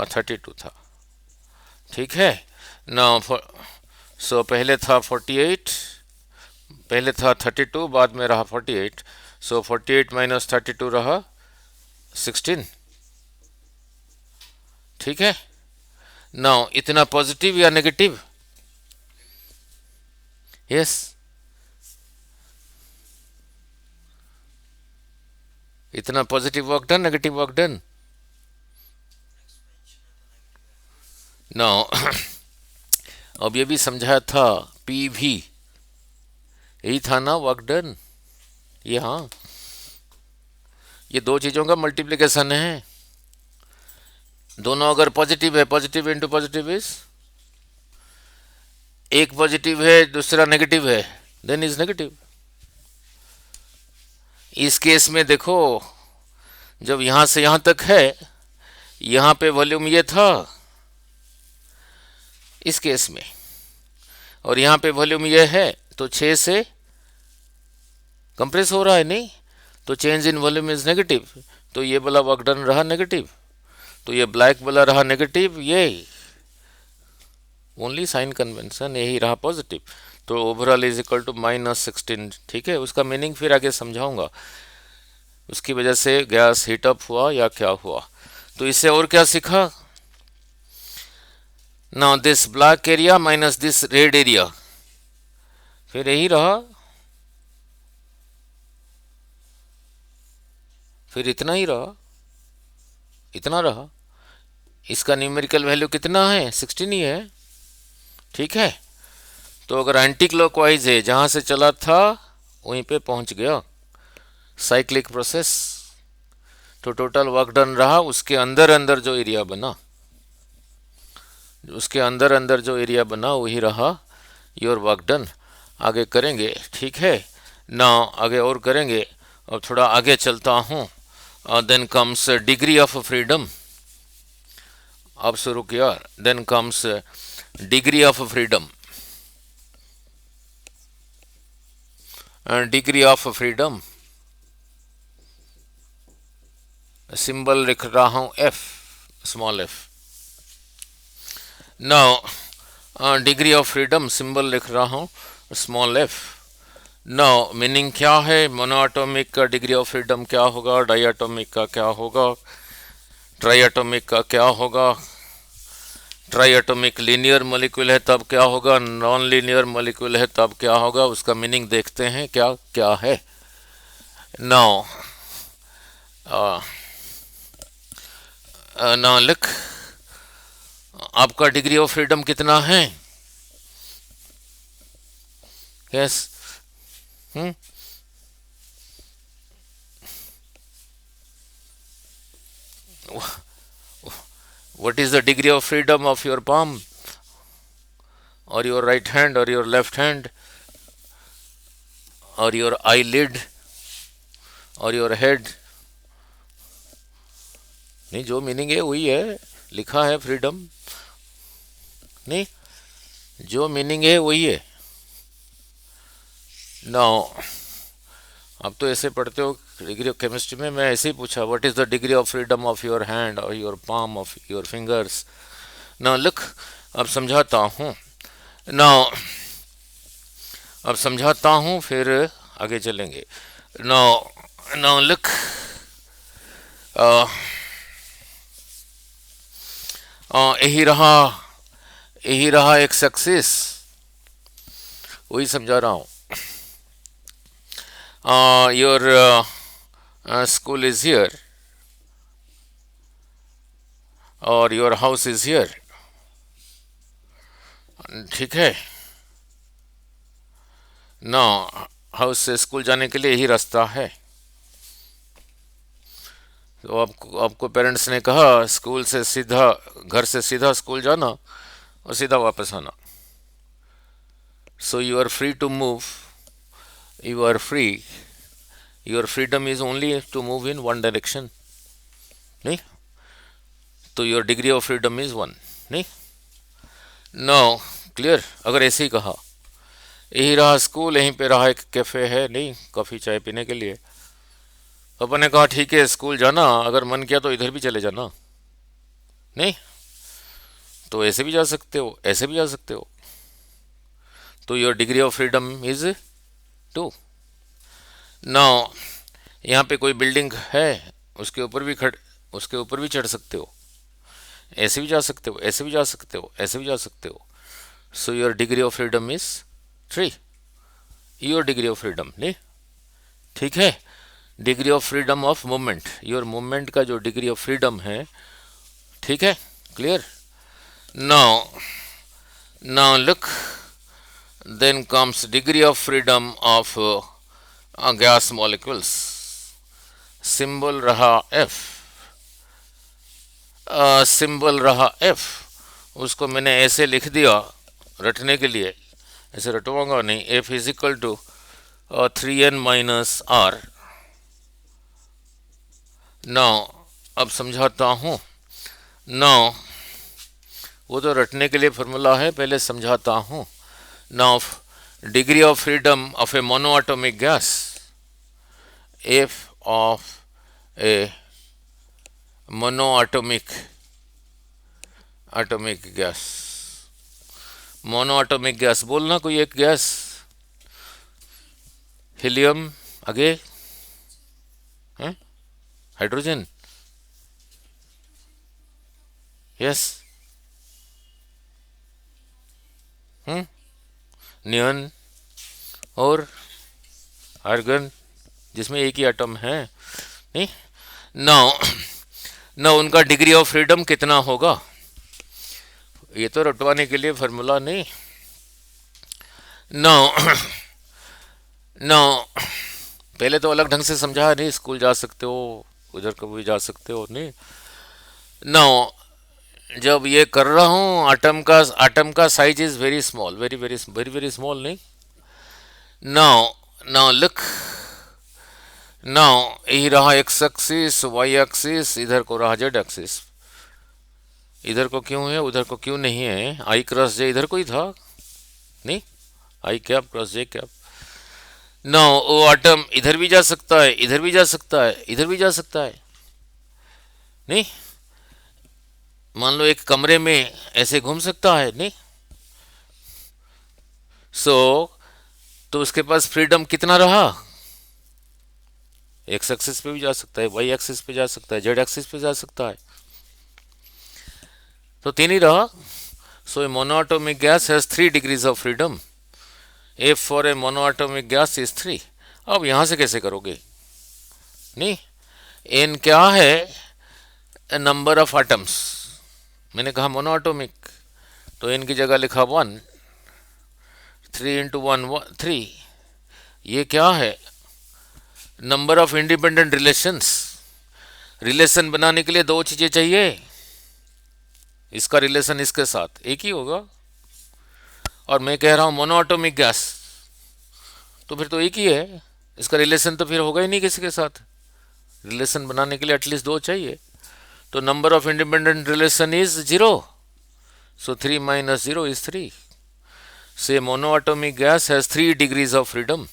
32 था। ठीक है ना। सो पहले था 48, पहले था 32, बाद में रहा 48। सो 48 माइनस 32 रहा 16। ठीक है ना। इतना पॉजिटिव या नेगेटिव, यस इतना positive work done, negative work done. No अब ये भी समझाया था, पी भी यही था ना वर्क डन, ये हाँ, ये दो चीजों का मल्टीप्लिकेशन है। दोनों अगर पॉजिटिव है, पॉजिटिव इंटू पॉजिटिव इज, एक पॉजिटिव है दूसरा नेगेटिव है, देन इज नेगेटिव। इस केस में देखो, जब यहां से यहां तक है, यहां पे वॉल्यूम ये था इस केस में, और यहां पे वॉल्यूम ये है, तो 6 से कंप्रेस हो रहा है, नहीं तो change in volume is negative. तो ये वाला वर्क डन रहा नेगेटिव, तो ये ब्लैक वाला रहा नेगेटिव, ये ओनली साइन कन्वेंशन यही रहा पॉजिटिव। तो ओवरऑल इज इक्वल टू -16। ठीक है, उसका मीनिंग फिर आगे समझाऊंगा, उसकी वजह से गैस हीटअप हुआ या क्या हुआ। तो इससे और क्या सीखा, now this black area minus this red area, फिर यही रहा, फिर इतना ही रहा, इतना रहा, इसका न्यूमेरिकल वैल्यू कितना है, 16 ही है। ठीक है, तो अगर एंटी क्लॉकवाइज है, जहां से चला था वहीं पे पहुंच गया, साइक्लिक प्रोसेस। तो टोटल वर्क डन रहा, उसके अंदर अंदर जो एरिया बना, उसके अंदर अंदर जो एरिया बना वही रहा योर वर्क डन। आगे करेंगे, ठीक है ना, आगे और करेंगे। और थोड़ा आगे चलता हूँ। Then comes degree of freedom. अब शुरू किया, then comes degree of freedom. Degree of freedom, symbol लिख रहा हूं F, small F. Now degree of freedom symbol लिख रहा हूं स्मॉल एफ। नाउ मीनिंग क्या है, मोनोएटॉमिक का डिग्री ऑफ फ्रीडम क्या होगा, डाइएटॉमिक का क्या होगा, ट्राइएटॉमिक का क्या होगा। ट्राइएटॉमिक लीनियर मॉलिक्यूल है तब क्या होगा, नॉन लीनियर मॉलिक्यूल है तब क्या होगा, उसका मीनिंग देखते हैं क्या क्या है। नाउ नाउ लिख, आपका डिग्री ऑफ फ्रीडम कितना है। Yes, what is the degree of freedom of your palm, or your right hand, or your left hand, or your eyelid, और योर हेड। नहीं, जो मीनिंग है वही है, लिखा है फ्रीडम। नहीं, जो मीनिंग है वही है। नाउ अब तो ऐसे पढ़ते हो डिग्री ऑफ केमिस्ट्री में, मैं ऐसे ही पूछा what is the degree of freedom of your hand और your palm of your fingers. Now look, अब समझाता हूँ। नाउ अब समझाता हूँ, फिर आगे चलेंगे। नाउ नाउ लुक, यही रहा एक सक्सेस, वही समझा रहा हूँ। योर स्कूल इज हियर और योर हाउस इज हियर। ठीक है ना, हाउस से स्कूल जाने के लिए यही रास्ता है। तो आपको पेरेंट्स ने कहा स्कूल से सीधा, घर से सीधा स्कूल जाना और सीधा वापस आना। So you are free to move, you are free, your freedom is only to move in one direction. नहीं, तो your degree of freedom is one. नहीं, नो, क्लियर। अगर ऐसे ही कहा, यही रहा स्कूल, यहीं पे रहा एक कैफे है, नहीं, कॉफ़ी चाय पीने के लिए। तो अपन ने कहा ठीक है स्कूल जाना, अगर मन किया तो इधर भी चले जाना। नहीं, तो ऐसे भी जा सकते हो, ऐसे भी जा सकते हो। तो your degree of freedom is two. Now यहाँ पे कोई बिल्डिंग है, उसके ऊपर भी चढ़ सकते हो, ऐसे भी जा सकते हो, ऐसे भी जा सकते हो, ऐसे भी जा सकते हो। So your degree of freedom is 3, your degree of freedom. नहीं, ठीक है। Degree of freedom of movement, your movement का जो डिग्री ऑफ फ्रीडम है, ठीक है, clear. Now now look, then comes degree of freedom of gas molecules, symbol रहा F, symbol रहा एफ। उसको मैंने ऐसे लिख दिया रटने के लिए, ऐसे रटवाऊंगा नहीं। F is equal to 3n-r। Now अब समझाता हूँ। नाउ वो तो रटने के लिए फॉर्मूला है, पहले समझाता हूँ। Now degree of freedom of A monoatomic gas, F of A monoatomic gas. Monoatomic gas बोलना कोई एक गैस, हीलियम, आगे है हाइड्रोजन, यस, नियन और आर्गन, जिसमें एक ही एटम है। नहीं, नाउ ना उनका डिग्री ऑफ फ्रीडम कितना होगा। ये तो रटवाने के लिए फार्मूला नहीं। नो नो, पहले तो अलग ढंग से समझा नहीं, स्कूल जा सकते हो, उधर कभी जा सकते हो नहीं। नो, जब ये कर रहा हूँ, आटम का size is very small, very very very very small नहीं। नाउ नाउ लुक, नाउ यही रहा एक्स एक्सिस, वाई एक्सिस, इधर को रहा जेड एक्सिस। इधर को क्यों है, उधर को क्यों नहीं है? आई क्रॉस जे इधर को ही था नहीं, आई कैप क्रॉस जे कैप। नाउ वो आटम इधर भी जा सकता है, इधर भी जा सकता है, इधर भी जा सकता है नहीं। मान लो एक कमरे में ऐसे घूम सकता है नहीं। सो तो उसके पास फ्रीडम कितना रहा? एक्स एक्सिस पे भी जा सकता है, वाई एक्सिस पे जा सकता है, जेड एक्सिस पे जा सकता है, तो तीन ही रहा। So a monoatomic gas has 3 degrees of freedom. F for a monoatomic gas is 3। अब यहां से कैसे करोगे नहीं? एन क्या है? Number of atoms. मैंने कहा मोनोएटॉमिक, तो एन की जगह लिखा 1, 3 इंटू 1 3। ये क्या है? Number of independent relations. Relation बनाने के लिए दो चीजें चाहिए, इसका रिलेशन इसके साथ एक ही होगा, और मैं कह रहा हूं मोनोएटॉमिक गैस, तो फिर तो एक ही है, इसका रिलेशन तो फिर होगा ही नहीं किसी के साथ। रिलेशन बनाने के लिए एटलीस्ट दो चाहिए, तो number of independent relation is 0। So 3 minus 0 is 3। So monoatomic gas has 3 degrees of freedom.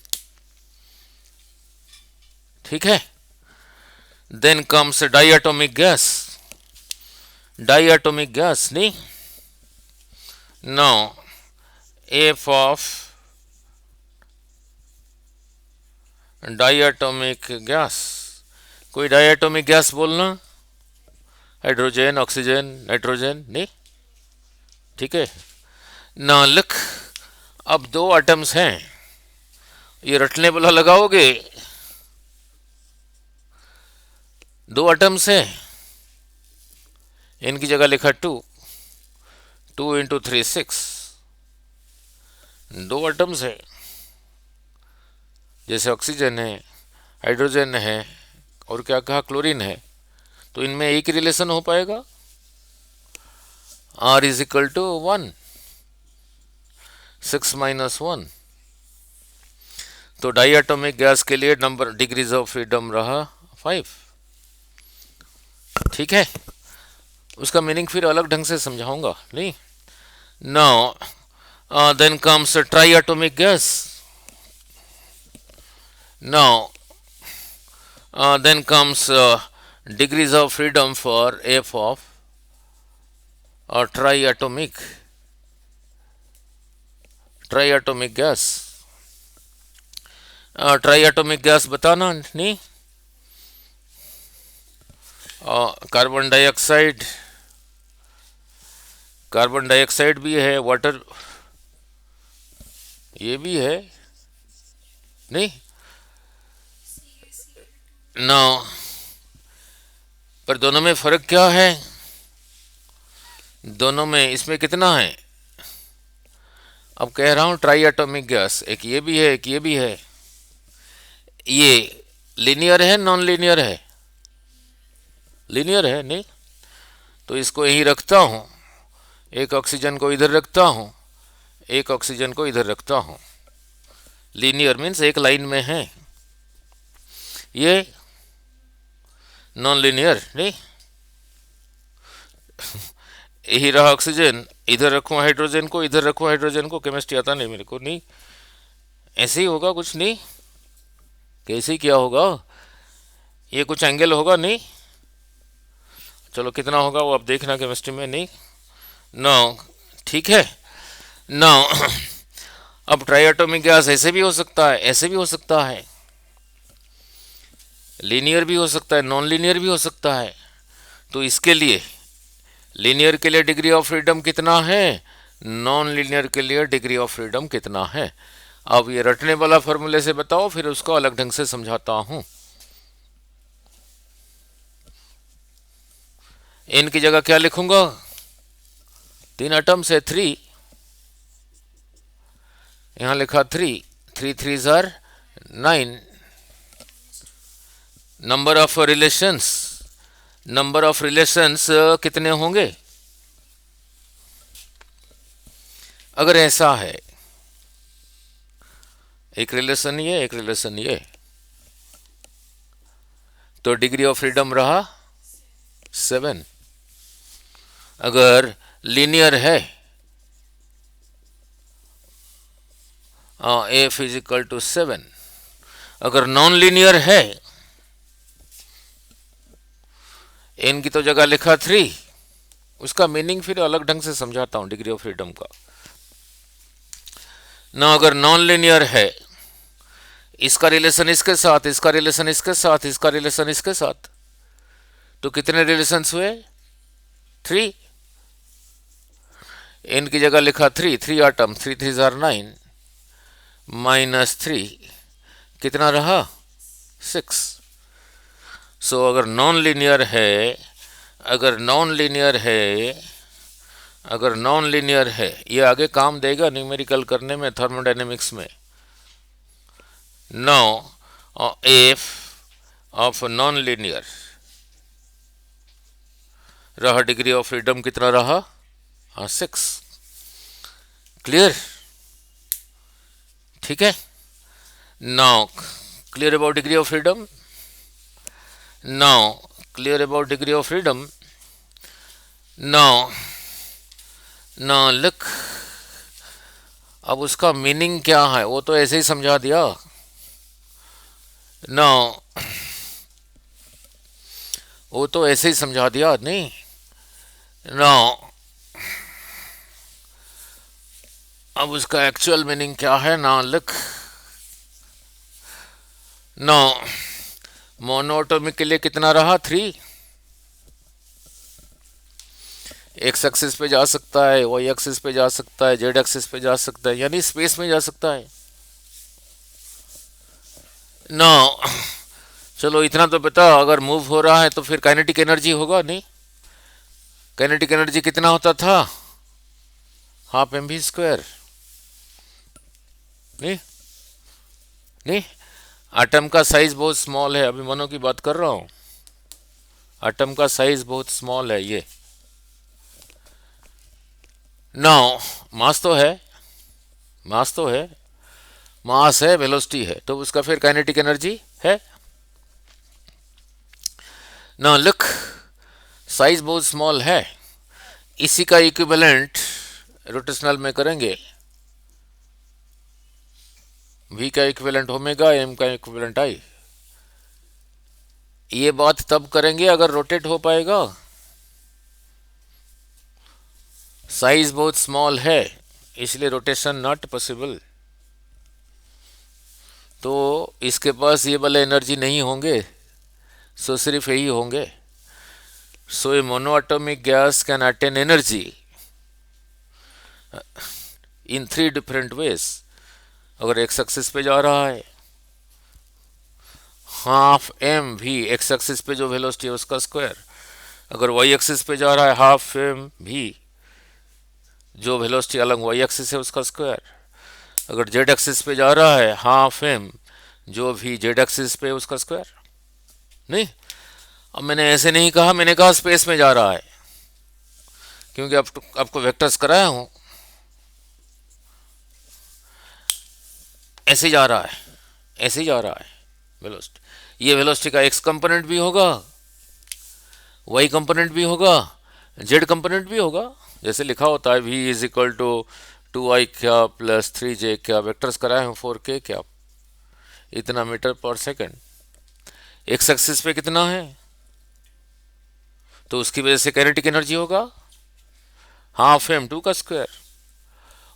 ठीक है। Then comes diatomic gas. Diatomic gas नहीं। Now F of diatomic gas, कोई डाइएटॉमिक गैस बोलना? हाइड्रोजन, ऑक्सीजन, नाइट्रोजन नहीं। ठीक है ना। Look, अब दो एटम्स हैं, ये रटने वाला लगाओगे, दो एटम्स हैं, इनकी जगह लिखा 2, 2 इंटू 3 6। दो एटम्स है, जैसे ऑक्सीजन है, हाइड्रोजन है, और क्या कहा, क्लोरीन है, तो इनमें एक रिलेशन हो पाएगा, R is equal to 1, 6 minus 1। तो डाइएटॉमिक गैस के लिए नंबर डिग्रीज ऑफ फ्रीडम रहा 5। ठीक है, उसका मीनिंग फिर अलग ढंग से समझाऊंगा नहीं। Now then comes triatomic gas. Now then comes degrees of freedom for F of triatomic gas। triatomic gas बताना नहीं। कार्बन डाइऑक्साइड, कार्बन डाइऑक्साइड भी है, वाटर ये भी है नहीं। ना, पर दोनों में फर्क क्या है? दोनों में इसमें कितना है? अब कह रहा हूं ट्राइएटॉमिक गैस, एक ये भी है, एक ये भी है। ये लीनियर है, नॉन लीनियर है? लीनियर है नहीं, तो इसको यहीं रखता हूं, एक ऑक्सीजन को इधर रखता हूं, एक ऑक्सीजन को इधर रखता हूं। लीनियर मीन्स एक लाइन में है। ये नॉन लीनियर नहीं। यही रहा ऑक्सीजन, इधर रखूं हाइड्रोजन को, इधर रखूं हाइड्रोजन को, केमिस्ट्री आता नहीं मेरे को नहीं। ऐसे ही होगा कुछ नहीं, कैसे ही क्या होगा, ये कुछ एंगल होगा नहीं। चलो कितना होगा वो आप देखना केमिस्ट्री में नहीं। नो, ठीक है। नो, अब ट्राइएटॉमिक गैस ऐसे भी हो सकता है, ऐसे भी हो सकता है, लीनियर भी हो सकता है, नॉन लीनियर भी हो सकता है। तो इसके लिए लीनियर के लिए डिग्री ऑफ फ्रीडम कितना है, नॉन लीनियर के लिए डिग्री ऑफ फ्रीडम कितना है। अब ये रटने वाला फॉर्मूले से बताओ, फिर उसको अलग ढंग से समझाता हूं। n की जगह क्या लिखूंगा, 3 एटम से 3, यहां लिखा 3, 3 3 जार 9। नंबर ऑफ रिलेशंस कितने होंगे, अगर ऐसा है, एक रिलेशन ये, एक रिलेशन ये, तो डिग्री ऑफ फ्रीडम रहा 7। अगर लीनियर है, एफ इज इक्वल टू 7। अगर नॉन लीनियर है, एन की तो जगह लिखा 3, उसका मीनिंग फिर अलग ढंग से समझाता हूं डिग्री ऑफ फ्रीडम का ना। अगर नॉन लीनियर है, इसका रिलेशन इसके साथ, इसका रिलेशन इसके साथ, इसका रिलेशन इसके साथ, तो कितने रिलेशंस हुए, 3। एन की जगह लिखा 3, 3 आटम, 3 3 जार 9 माइनस 3 कितना रहा, 6। सो अगर नॉन लीनियर है, अगर नॉन लीनियर है, अगर नॉन लीनियर है, ये आगे काम देगा न्यूमेरिकल करने में, थर्मोडायनेमिक्स में। Now F of non linear रहा, डिग्री ऑफ फ्रीडम कितना रहा, 6। क्लियर, ठीक है। Now clear about degree of freedom, now clear about degree of freedom. Now now look, अब उसका मीनिंग क्या है वो तो ऐसे ही समझा दिया। नाउ वो तो ऐसे ही समझा दिया, नहीं। नाउ अब उसका एक्चुअल मीनिंग क्या है, ना लुक। नाउ मोनोटोमिक के लिए कितना रहा, 3। एक्स एक्सिस पे जा सकता है, वाई एक्सिस पे जा सकता है, जेड एक्सिस पे जा सकता है, यानी स्पेस में जा सकता है। नाउ चलो इतना तो पता, अगर मूव हो रहा है तो फिर काइनेटिक एनर्जी होगा, नहीं। काइनेटिक एनर्जी कितना होता था, हाफ एम वी स्क्वायर, नहीं नहीं। एटम का साइज बहुत स्मॉल है, अभी मनो की बात कर रहा हूं, एटम का साइज बहुत स्मॉल है ये। नाउ मास तो है, मास तो है, मास है, वेलोसिटी है, तो उसका फिर काइनेटिक एनर्जी है। ना लुक, साइज बहुत स्मॉल है, इसी का इक्विवेलेंट रोटेशनल में करेंगे, v का इक्विवेलेंट ओमेगा, m का इक्विवेलेंट i। ये बात तब करेंगे अगर रोटेट हो पाएगा, साइज बहुत स्मॉल है इसलिए रोटेशन नॉट पॉसिबल, तो इसके पास ये वाले एनर्जी नहीं होंगे, सो सिर्फ यही होंगे। So a monoatomic gas can attain energy in 3 different ways. अगर एक्स एक्सिस पे जा रहा है, half M V, X axis पे जो वेलोसिटी है उसका स्क्वायर। अगर वाई एक्सिस पे जा रहा है, हाफ एम वी, जो वेलोसिटी अलग वाई एक्सिस है उसका स्क्वायर। अगर जेड एक्सिस पे जा रहा है, हाफ एम, जो भी जेड एक्सिस पे उसका स्क्वायर, नहीं। अब मैंने ऐसे नहीं कहा, मैंने कहा स्पेस में जा रहा है, क्योंकि आपको वेक्टर्स कराया हूं, ऐसे ही जा रहा है, ऐसे ही जा रहा है वेलोसिटी। ये वेलोसिटी का एक्स कंपोनेंट भी होगा, वाई कंपोनेंट भी होगा, जेड कंपोनेंट भी होगा, जैसे लिखा होता है v is equal to 2i क्या प्लस 3j क्या, वेक्टर्स कराए हैं 4k क्या, इतना मीटर पर सेकेंड। एक्स एक्सिस पे कितना है, तो उसकी वजह से काइनेटिक एनर्जी होगा हाफ एम 2 का स्क्वायर।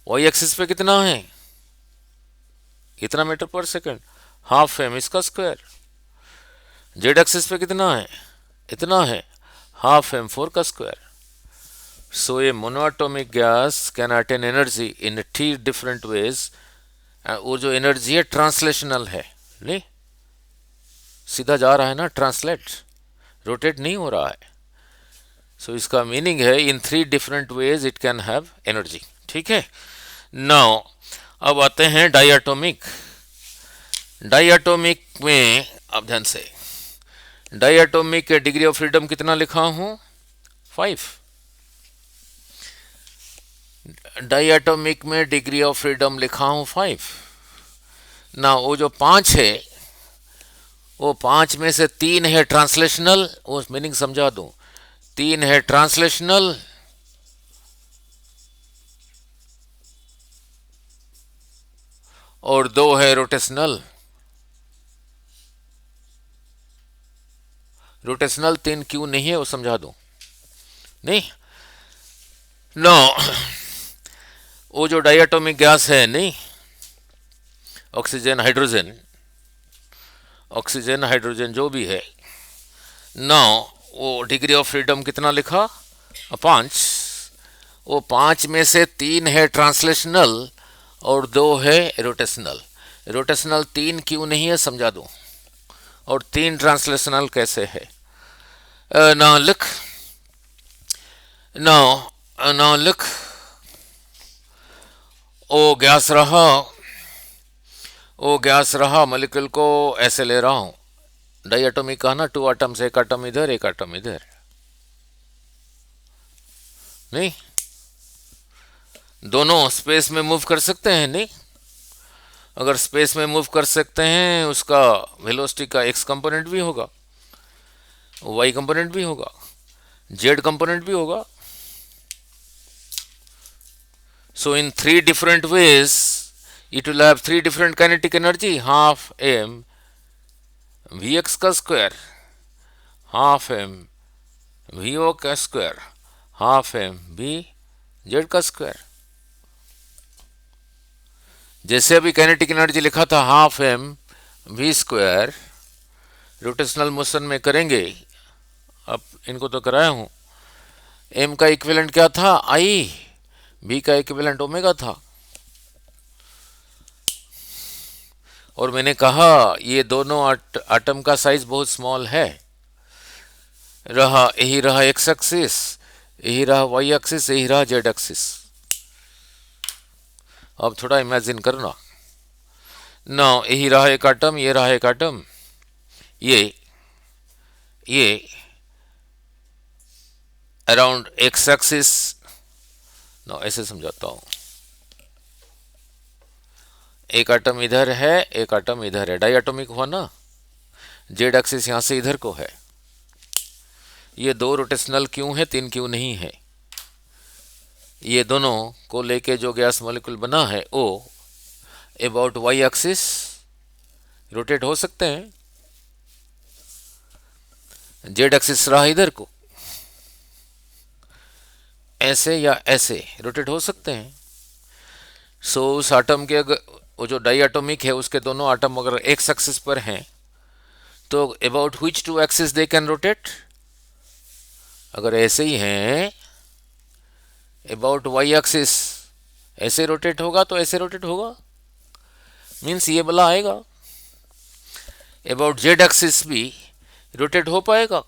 वाई एक्सिस पे कितना है, इतना मीटर पर सेकेंड, हाफ एम इसका स्क्वायर। जेड एक्सिस पे कितना है, इतना है, हाफ एम 4 का square. So a monoatomic gas can attain energy in 3 different veg. वो जो एनर्जी है ट्रांसलेशनल है, नहीं सीधा जा रहा है ना, ट्रांसलेट, रोटेट नहीं हो रहा है। सो इसका मीनिंग है इन 3 different ways it can have energy. ठीक है। नाउ अब आते हैं डायटोमिक। डायटोमिक में अब ध्यान से, डायटोमिक के डिग्री ऑफ फ्रीडम कितना लिखा हूं? 5। डायटोमिक में डिग्री ऑफ फ्रीडम लिखा हूं 5। ना वो जो 5 है, वो 5 में से 3 है ट्रांसलेशनल, वो मीनिंग समझा दूं। 3 है ट्रांसलेशनल और 2 है रोटेशनल। रोटेशनल 3 क्यों नहीं है वो समझा दूं। नहीं, नो, वो जो डायटोमिक गैस है, नहीं, ऑक्सीजन हाइड्रोजन, ऑक्सीजन हाइड्रोजन जो भी है, नो, वो डिग्री ऑफ फ्रीडम कितना लिखा? 5। वो 5 में से 3 है ट्रांसलेशनल और 2 है रोटेशनल। रोटेशनल 3 क्यों नहीं है समझा दूं, और 3 ट्रांसलेशनल कैसे है। now look now look, ओ गैस रहा मॉलिक्यूल को ऐसे ले रहा हूं। डायटोमिक का ना 2 एटम्स, एक एटम इधर एक एटम इधर, नहीं, दोनों स्पेस में मूव कर सकते हैं। नहीं, अगर स्पेस में मूव कर सकते हैं उसका वेलोसिटी का एक्स कंपोनेंट भी होगा, वाई कंपोनेंट भी होगा, जेड कंपोनेंट भी होगा। So in 3 different ways it will have 3 different kinetic energy, half m vx का स्क्वायर, हाफ m vo का square, half m v z का स्क्वायर। जैसे अभी काइनेटिक एनर्जी लिखा था half m v square, rotational motion में करेंगे, अब इनको तो कराया हूं। m का इक्विवेलेंट क्या था? I, v का इक्विवेलेंट ओमेगा था। और मैंने कहा ये दोनों एटम का साइज बहुत स्मॉल है। यही रहा एक्स एक्सिस, यही रहा वाई एक्सिस, यही रहा जेड एक्सिस। अब थोड़ा इमेजिन करना ना, यही रहा एक एटम, ये रहा एक एटम, ये अराउंड एक्स एक्सिस, ना ऐसे समझाता हूं, एक एटम इधर है एक एटम इधर है, डायटोमिक हुआ ना। जेड एक्सिस यहां से इधर को है। ये 2 रोटेशनल क्यों है, 3 क्यों नहीं है? ये दोनों को लेके जो गैस मॉलिक्यूल बना है वो अबाउट वाई एक्सिस रोटेट हो सकते हैं। जेड एक्सिस रहा इधर को, ऐसे या ऐसे रोटेट हो सकते हैं। सो उस एटम के वो जो डायटोमिक है उसके दोनों एटम अगर एक्स एक्सिस पर हैं तो about which 2 axis they can rotate? अगर ऐसे ही हैं अबाउट वाई एक्सिस ऐसे रोटेट होगा तो ऐसे रोटेट होगा, मीन्स ये वाला आएगा। अबाउट जेड एक्सिस भी रोटेट हो पाएगा,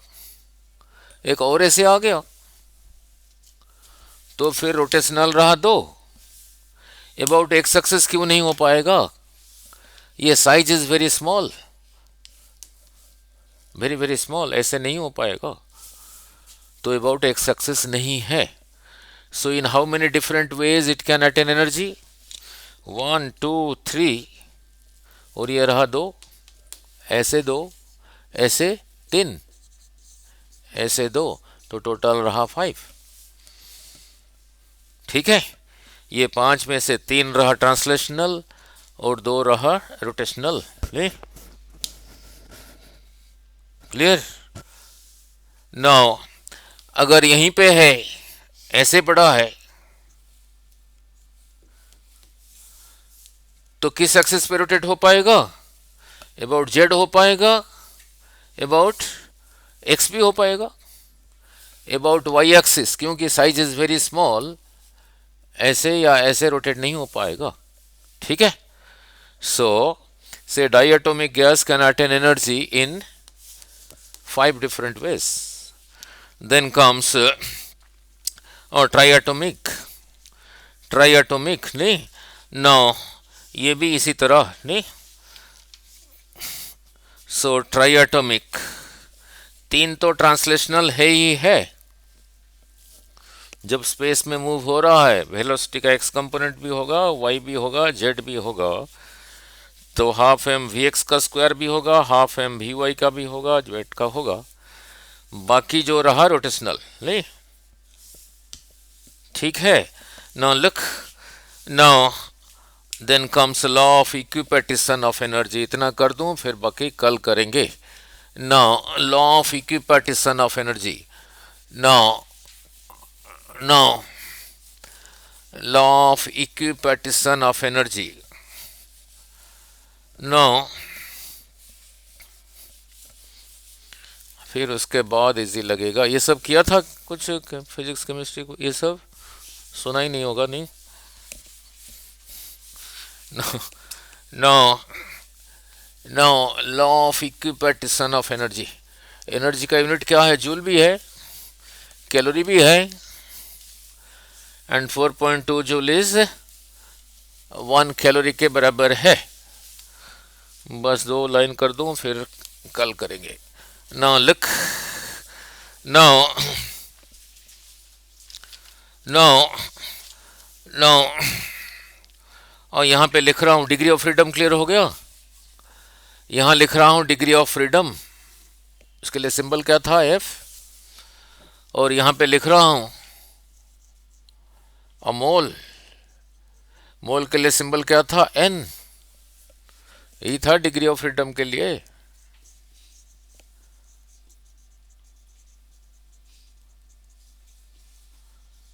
एक और ऐसे आ गया तो फिर रोटेशनल रहा 2। अबाउट एक्स एक्सिस क्यों नहीं हो पाएगा? ये size is very small, very very small, ऐसे नहीं हो पाएगा, तो अबाउट एक्स एक्सिस नहीं है। So in how many different ways it can attain energy? 1 2 3, और ये रहा 2, ऐसे 2, ऐसे 3, ऐसे 2, तो टोटल रहा 5। ठीक है, ये 5 में से 3 रहा ट्रांसलेशनल और 2 रहा रोटेशनल। क्लियर? नाउ अगर यहीं पे है, ऐसे पड़ा है, तो किस एक्सिस पे रोटेट हो पाएगा? अबाउट जेड हो पाएगा, अबाउट एक्स भी हो पाएगा, अबाउट वाई एक्सिस क्योंकि साइज इज वेरी स्मॉल ऐसे या ऐसे रोटेट नहीं हो पाएगा। ठीक है, सो से diatomic gas can attain energy in 5 different ways। Then comes और ट्राई एटॉमिक नहीं, नो ये भी इसी तरह नहीं। सो ट्राई एटॉमिक, तीन तो ट्रांसलेशनल है ही है। जब स्पेस में मूव हो रहा है, वेलोसिटी का एक्स कंपोनेंट भी होगा, वाई भी होगा, जेड भी होगा, तो हाफ एम वी एक्स का स्क्वायर भी होगा, हाफ एम वी वाई का भी होगा, जेड का होगा। बाकी जो रहा रोटेशनल नहीं, ठीक है। Now look, now then comes law of equipartition of energy. इतना कर दूं, फिर बाकी कल करेंगे। Now law of equipartition of energy, now now law of equipartition of energy, now फिर उसके बाद इजी लगेगा। ये सब किया था कुछ फिजिक्स केमिस्ट्री को, ये सब सुना ही नहीं होगा नहीं। No no no law of equipartition of energy. Energy का यूनिट क्या है? जूल भी है, कैलोरी भी है, एंड 4.2 जूल इज 1 कैलोरी के बराबर है। बस 2 लाइन कर दूं, फिर कल करेंगे। Now look, now now now और यहाँ पे लिख रहा हूँ डिग्री ऑफ फ्रीडम। क्लियर हो गया? यहाँ लिख रहा हूँ डिग्री ऑफ फ्रीडम, उसके लिए सिंबल क्या था? एफ। और यहाँ पे लिख रहा हूँ अमोल, मोल के लिए सिंबल क्या था? एन। यही था डिग्री ऑफ फ्रीडम के लिए।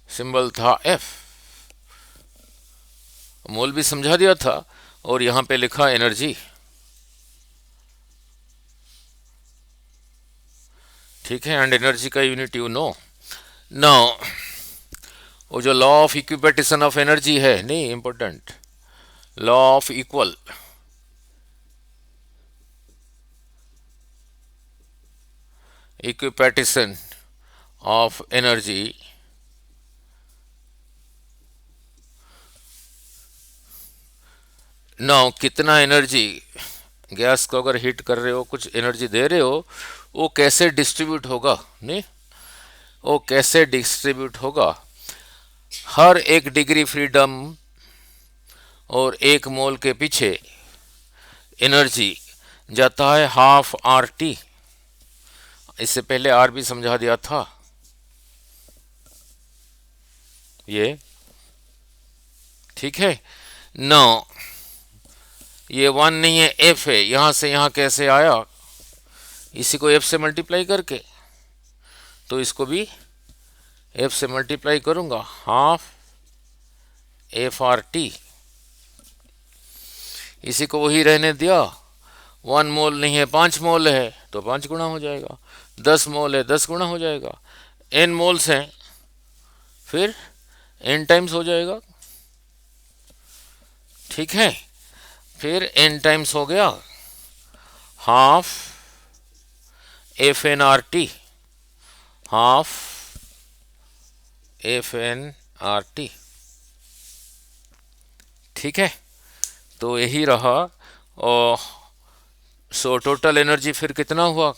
सिंबल था एफ, मोल भी समझा दिया था, और यहां पे लिखा एनर्जी। ठीक है, एंड एनर्जी का यूनिट यू नो। नाउ वो जो law of equipartition of energy है, नहीं important, law of equal equipartition of energy, now कितना एनर्जी, गैस को अगर हीट कर रहे हो, कुछ एनर्जी दे रहे हो, वो कैसे डिस्ट्रीब्यूट होगा? नहीं, वो कैसे डिस्ट्रीब्यूट होगा? हर एक डिग्री फ्रीडम और एक मोल के पीछे एनर्जी जाता है हाफ आर टी। इससे पहले आर भी समझा दिया था ये, ठीक है। नो ये 1 नहीं है, एफ है। यहां से यहां कैसे आया? इसी को एफ से मल्टीप्लाई करके, तो इसको भी एफ से मल्टीप्लाई करूंगा, हाफ एफ आर टी। इसी को वही रहने दिया। 1 मोल नहीं है, 5 मोल है, तो 5 गुना हो जाएगा। 10 मोल है, 10 गुना हो जाएगा। n मोल्स हैं, फिर n टाइम्स हो जाएगा। ठीक है, फिर n टाइम्स हो गया half F N R T, half F N R T. ठीक है, तो यही रहा। और सो टोटल एनर्जी फिर कितना हुआ?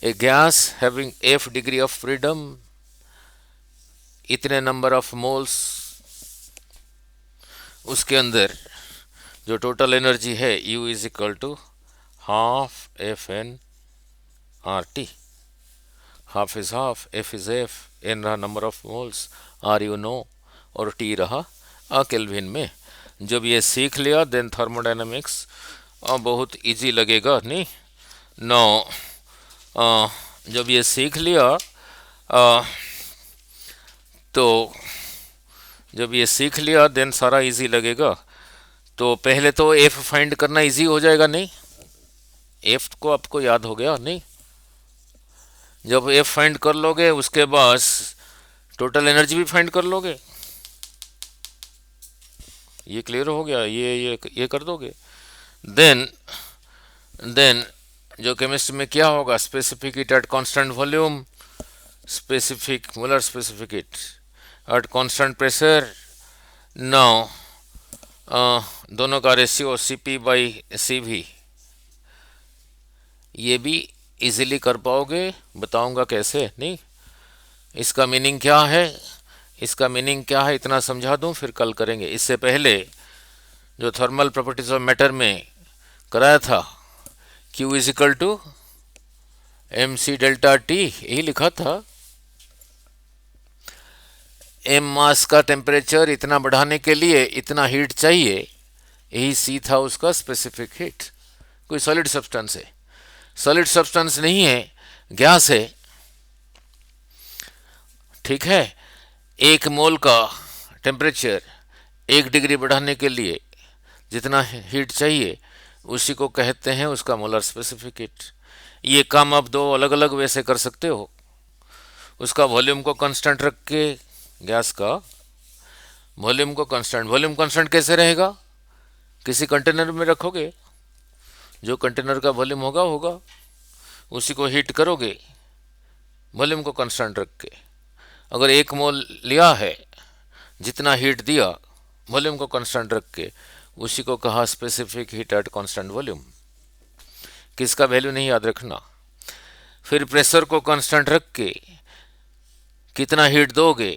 A gas having F degree of freedom, इतने नंबर ऑफ मोल्स, उसके अंदर जो टोटल एनर्जी है U is equal to half F N R T. Half is half, F is F, N रहा number of moles, R you know, और T रहा kelvin में। जब ये सीख लिया, देन थर्मोडायनामिक्स बहुत इजी लगेगा नहीं। नो जब ये सीख लिया, तो जब ये सीख लिया, देन सारा इजी लगेगा। तो पहले तो एफ फाइंड करना इजी हो जाएगा नहीं, एफ को आपको याद हो गया नहीं। जब एफ फाइंड कर लोगे, उसके बाद टोटल एनर्जी भी फाइंड कर लोगे। ये क्लियर हो गया? ये कर दोगे। देन जो केमिस्ट्री में क्या होगा, specific heat at constant volume, specific molar specific heat at constant pressure. Now दोनों का रेशियो CP/CV, ये भी इजीली कर पाओगे, बताऊंगा कैसे। नहीं, इसका मीनिंग क्या है, इसका मीनिंग क्या है इतना समझा दूं, फिर कल करेंगे। इससे पहले जो थर्मल प्रॉपर्टीज ऑफ मैटर में कराया था, Q is equal to MC delta T, यही लिखा था। M मास का टेम्परेचर इतना बढ़ाने के लिए इतना हीट चाहिए, यही C था उसका स्पेसिफिक हीट। कोई सॉलिड सब्सटेंस है, सॉलिड सब्सटेंस नहीं है, गैस है, ठीक है। 1 मोल का टेम्परेचर 1 डिग्री बढ़ाने के लिए जितना हीट चाहिए उसी को कहते हैं उसका मोलर स्पेसिफिक हीट। ये काम आप दो अलग अलग वे से कर सकते हो। उसका वॉल्यूम को कांस्टेंट रख के, गैस का वॉल्यूम को कांस्टेंट, वॉल्यूम कांस्टेंट कैसे रहेगा, किसी कंटेनर में रखोगे, जो कंटेनर का वॉल्यूम होगा होगा उसी को हीट करोगे वॉल्यूम को कांस्टेंट रख के। अगर 1 मोल लिया है, जितना हीट दिया वॉल्यूम को कांस्टेंट रख के, उसी को कहा specific heat at constant volume. किसका वैल्यू नहीं याद रखना। फिर प्रेशर को कांस्टेंट रख के कितना हीट दोगे,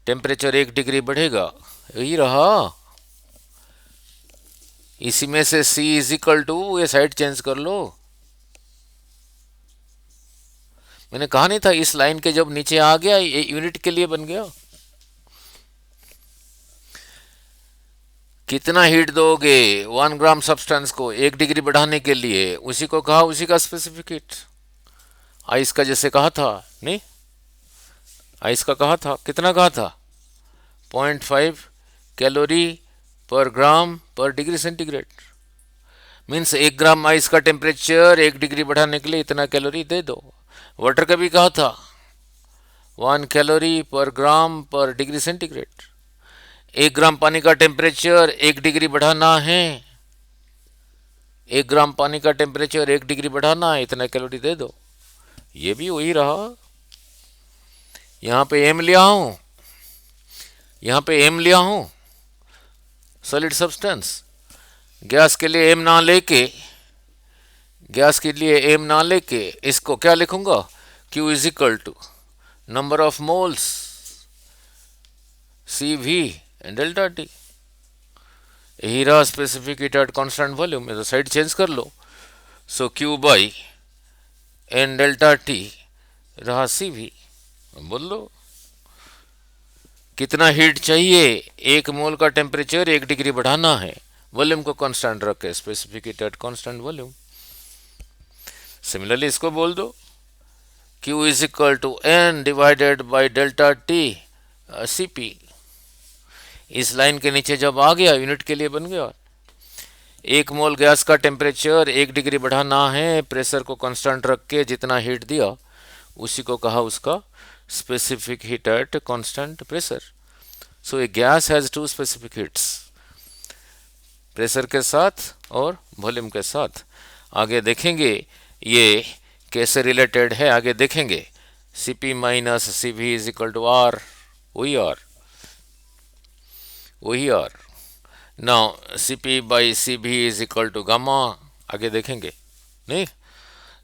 टेम्परेचर 1 डिग्री बढ़ेगा, यही रहा। इसी में से C इज इक्वल टू, ये साइड चेंज कर लो। मैंने कहा नहीं था इस लाइन के जब नीचे आ गया ये यूनिट के लिए बन गया। कितना हीट दोगे 1 ग्राम सब्सटेंस को 1 डिग्री बढ़ाने के लिए, उसी को कहा उसी का स्पेसिफिक हीट। आइस का जैसे कहा था, नहीं आइस का कहा था, कितना कहा था, 0.5 कैलोरी पर ग्राम पर degree centigrade. Means 1 gram ice का टेम्परेचर 1 डिग्री बढ़ाने के लिए इतना कैलोरी दे दो। वाटर का भी कहा था 1 कैलोरी पर ग्राम पर डिग्री सेंटीग्रेड। 1 ग्राम पानी का टेम्परेचर 1 डिग्री बढ़ाना है, 1 ग्राम पानी का टेम्परेचर 1 डिग्री बढ़ाना है, इतना कैलोरी दे दो। ये भी वही रहा। यहाँ पे M लिया हूँ, यहाँ पे M लिया हूँ सॉलिड सब्सटेंस। गैस के लिए M ना लेके, गैस के लिए M ना लेके इसको क्या लिखूंगा, Q is equal to number of moles CV delta T। यही रहा specific heat at constant volume में, तो साइड चेंज कर लो। So Q by N delta T रहा CV। बोल लो कितना हीट चाहिए, 1 मोल का टेम्परेचर 1 डिग्री बढ़ाना है, वॉल्यूम को कांस्टेंट रख के specific heat at constant volume. Similarly इसको बोल दो Q is equal to N divided by delta T CP। इस लाइन के नीचे जब आ गया यूनिट के लिए बन गया। 1 मोल गैस का टेम्परेचर 1 डिग्री बढ़ाना है, प्रेशर को कांस्टेंट रख के जितना हीट दिया उसी को कहा उसका specific heat at constant pressure. So A gas has 2 specific heats, pressure के साथ और वॉल्यूम के साथ। आगे देखेंगे ये कैसे रिलेटेड है, आगे देखेंगे। CP minus CV is equal to R, वही R, वही R। Now CP by CV is equal to gamma, आगे देखेंगे। नहीं,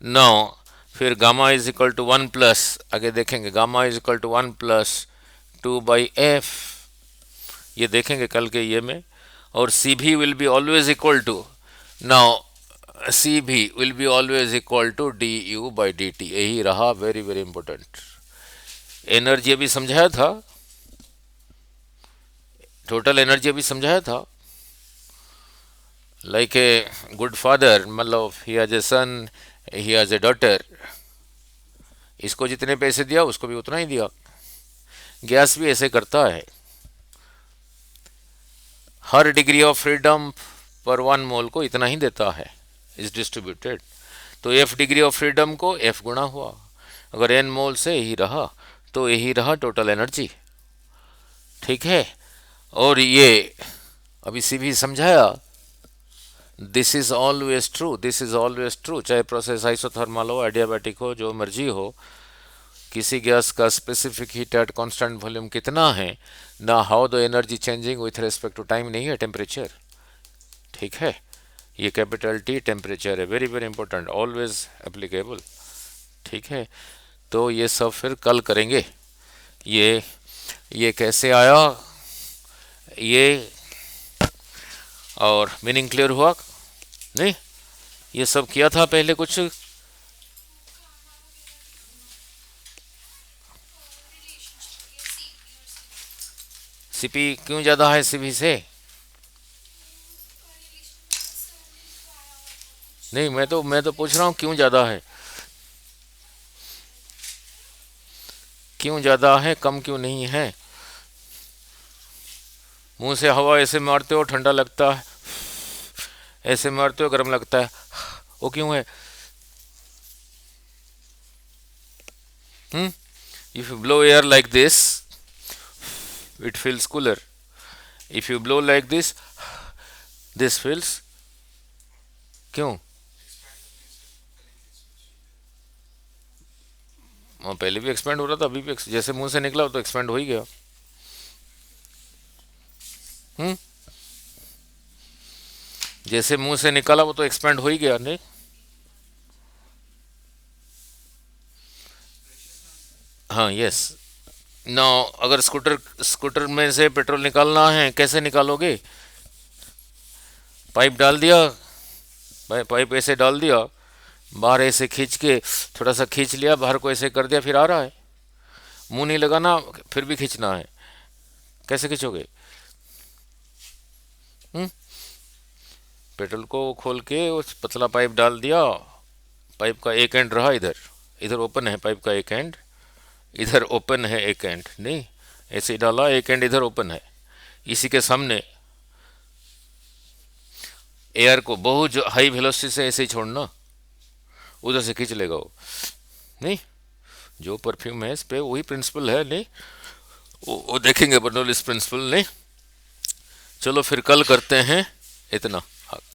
नाउ फिर gamma is equal to 1 plus, आगे देखेंगे gamma is equal to 1 plus 2/f, ये देखेंगे कल के ये में। और CV will be always equal to, now CV will be always equal to du/dt। यही रहा, वेरी वेरी इंपॉर्टेंट। एनर्जी अभी समझाया था, टोटल एनर्जी अभी समझाया था। लाइक ए गुड फादर, मतलब he has a son, he has a daughter, इसको जितने पैसे दिया उसको भी उतना ही दिया। गैस भी ऐसे करता है, हर डिग्री ऑफ फ्रीडम पर 1 मोल को इतना ही देता है, इज डिस्ट्रीब्यूटेड। तो F डिग्री ऑफ फ्रीडम को F गुणा हुआ, अगर N मोल से यही रहा तो यही रहा टोटल एनर्जी, ठीक है। और ये अभी CV समझाया, this is always true, this is always true, चाहे प्रोसेस आइसोथर्मल हो, एडियाबैटिक हो, जो मर्जी हो, किसी गैस का specific heat at constant volume कितना है, ना how the energy changing with respect to time, नहीं है टेम्परेचर। ठीक है, ये कैपिटल टी टेम्परेचर है, very very important, always applicable. ठीक है, तो ये सब फिर कल करेंगे। ये कैसे आया, ये और मीनिंग क्लियर हुआ नहीं? ये सब किया था पहले कुछ। सीपी क्यों ज़्यादा है सीपी से? नहीं, मैं तो पूछ रहा हूँ क्यों ज़्यादा है, क्यों ज़्यादा है, कम क्यों नहीं है? मुंह से हवा ऐसे मारते हो ठंडा लगता है, ऐसे मारते हो गर्म लगता है, वो क्यों है? If you blow air like this, it feels cooler. If you blow like this feels, क्यों? वो पहले भी एक्सपेंड हो रहा था, अभी भी जैसे मुंह से निकला तो एक्सपेंड हो ही गया। हम्म, जैसे मुंह से निकाला वो तो एक्सपेंड हो ही गया नहीं? हाँ, यस। ना, अगर स्कूटर स्कूटर में से पेट्रोल निकालना है, कैसे निकालोगे? पाइप डाल दिया, पाइप ऐसे डाल दिया, बाहर ऐसे खींच के, थोड़ा सा खींच लिया, बाहर को ऐसे कर दिया, फिर आ रहा है। मुंह नहीं लगाना, फिर भी खींचना है, कैसे खींचोगे? हम्म, पेट्रोल को खोल के उस पतला पाइप डाल दिया, पाइप का एक एंड रहा इधर, इधर ओपन है पाइप का एक एंड, इधर ओपन है एक एंड, नहीं, ऐसे ही डाला, एक एंड इधर ओपन है, इसी के सामने एयर को बहुत हाई वेलोसिटी से ऐसे ही छोड़ना, उधर से खींच लेगा वो, नहीं? जो परफ्यूम है इस पे वही प्रिंसिपल है, नहीं? वो देखेंगे बर्नौलिस प्रिंसिपल, नहीं? चलो फिर कल करते हैं इतना।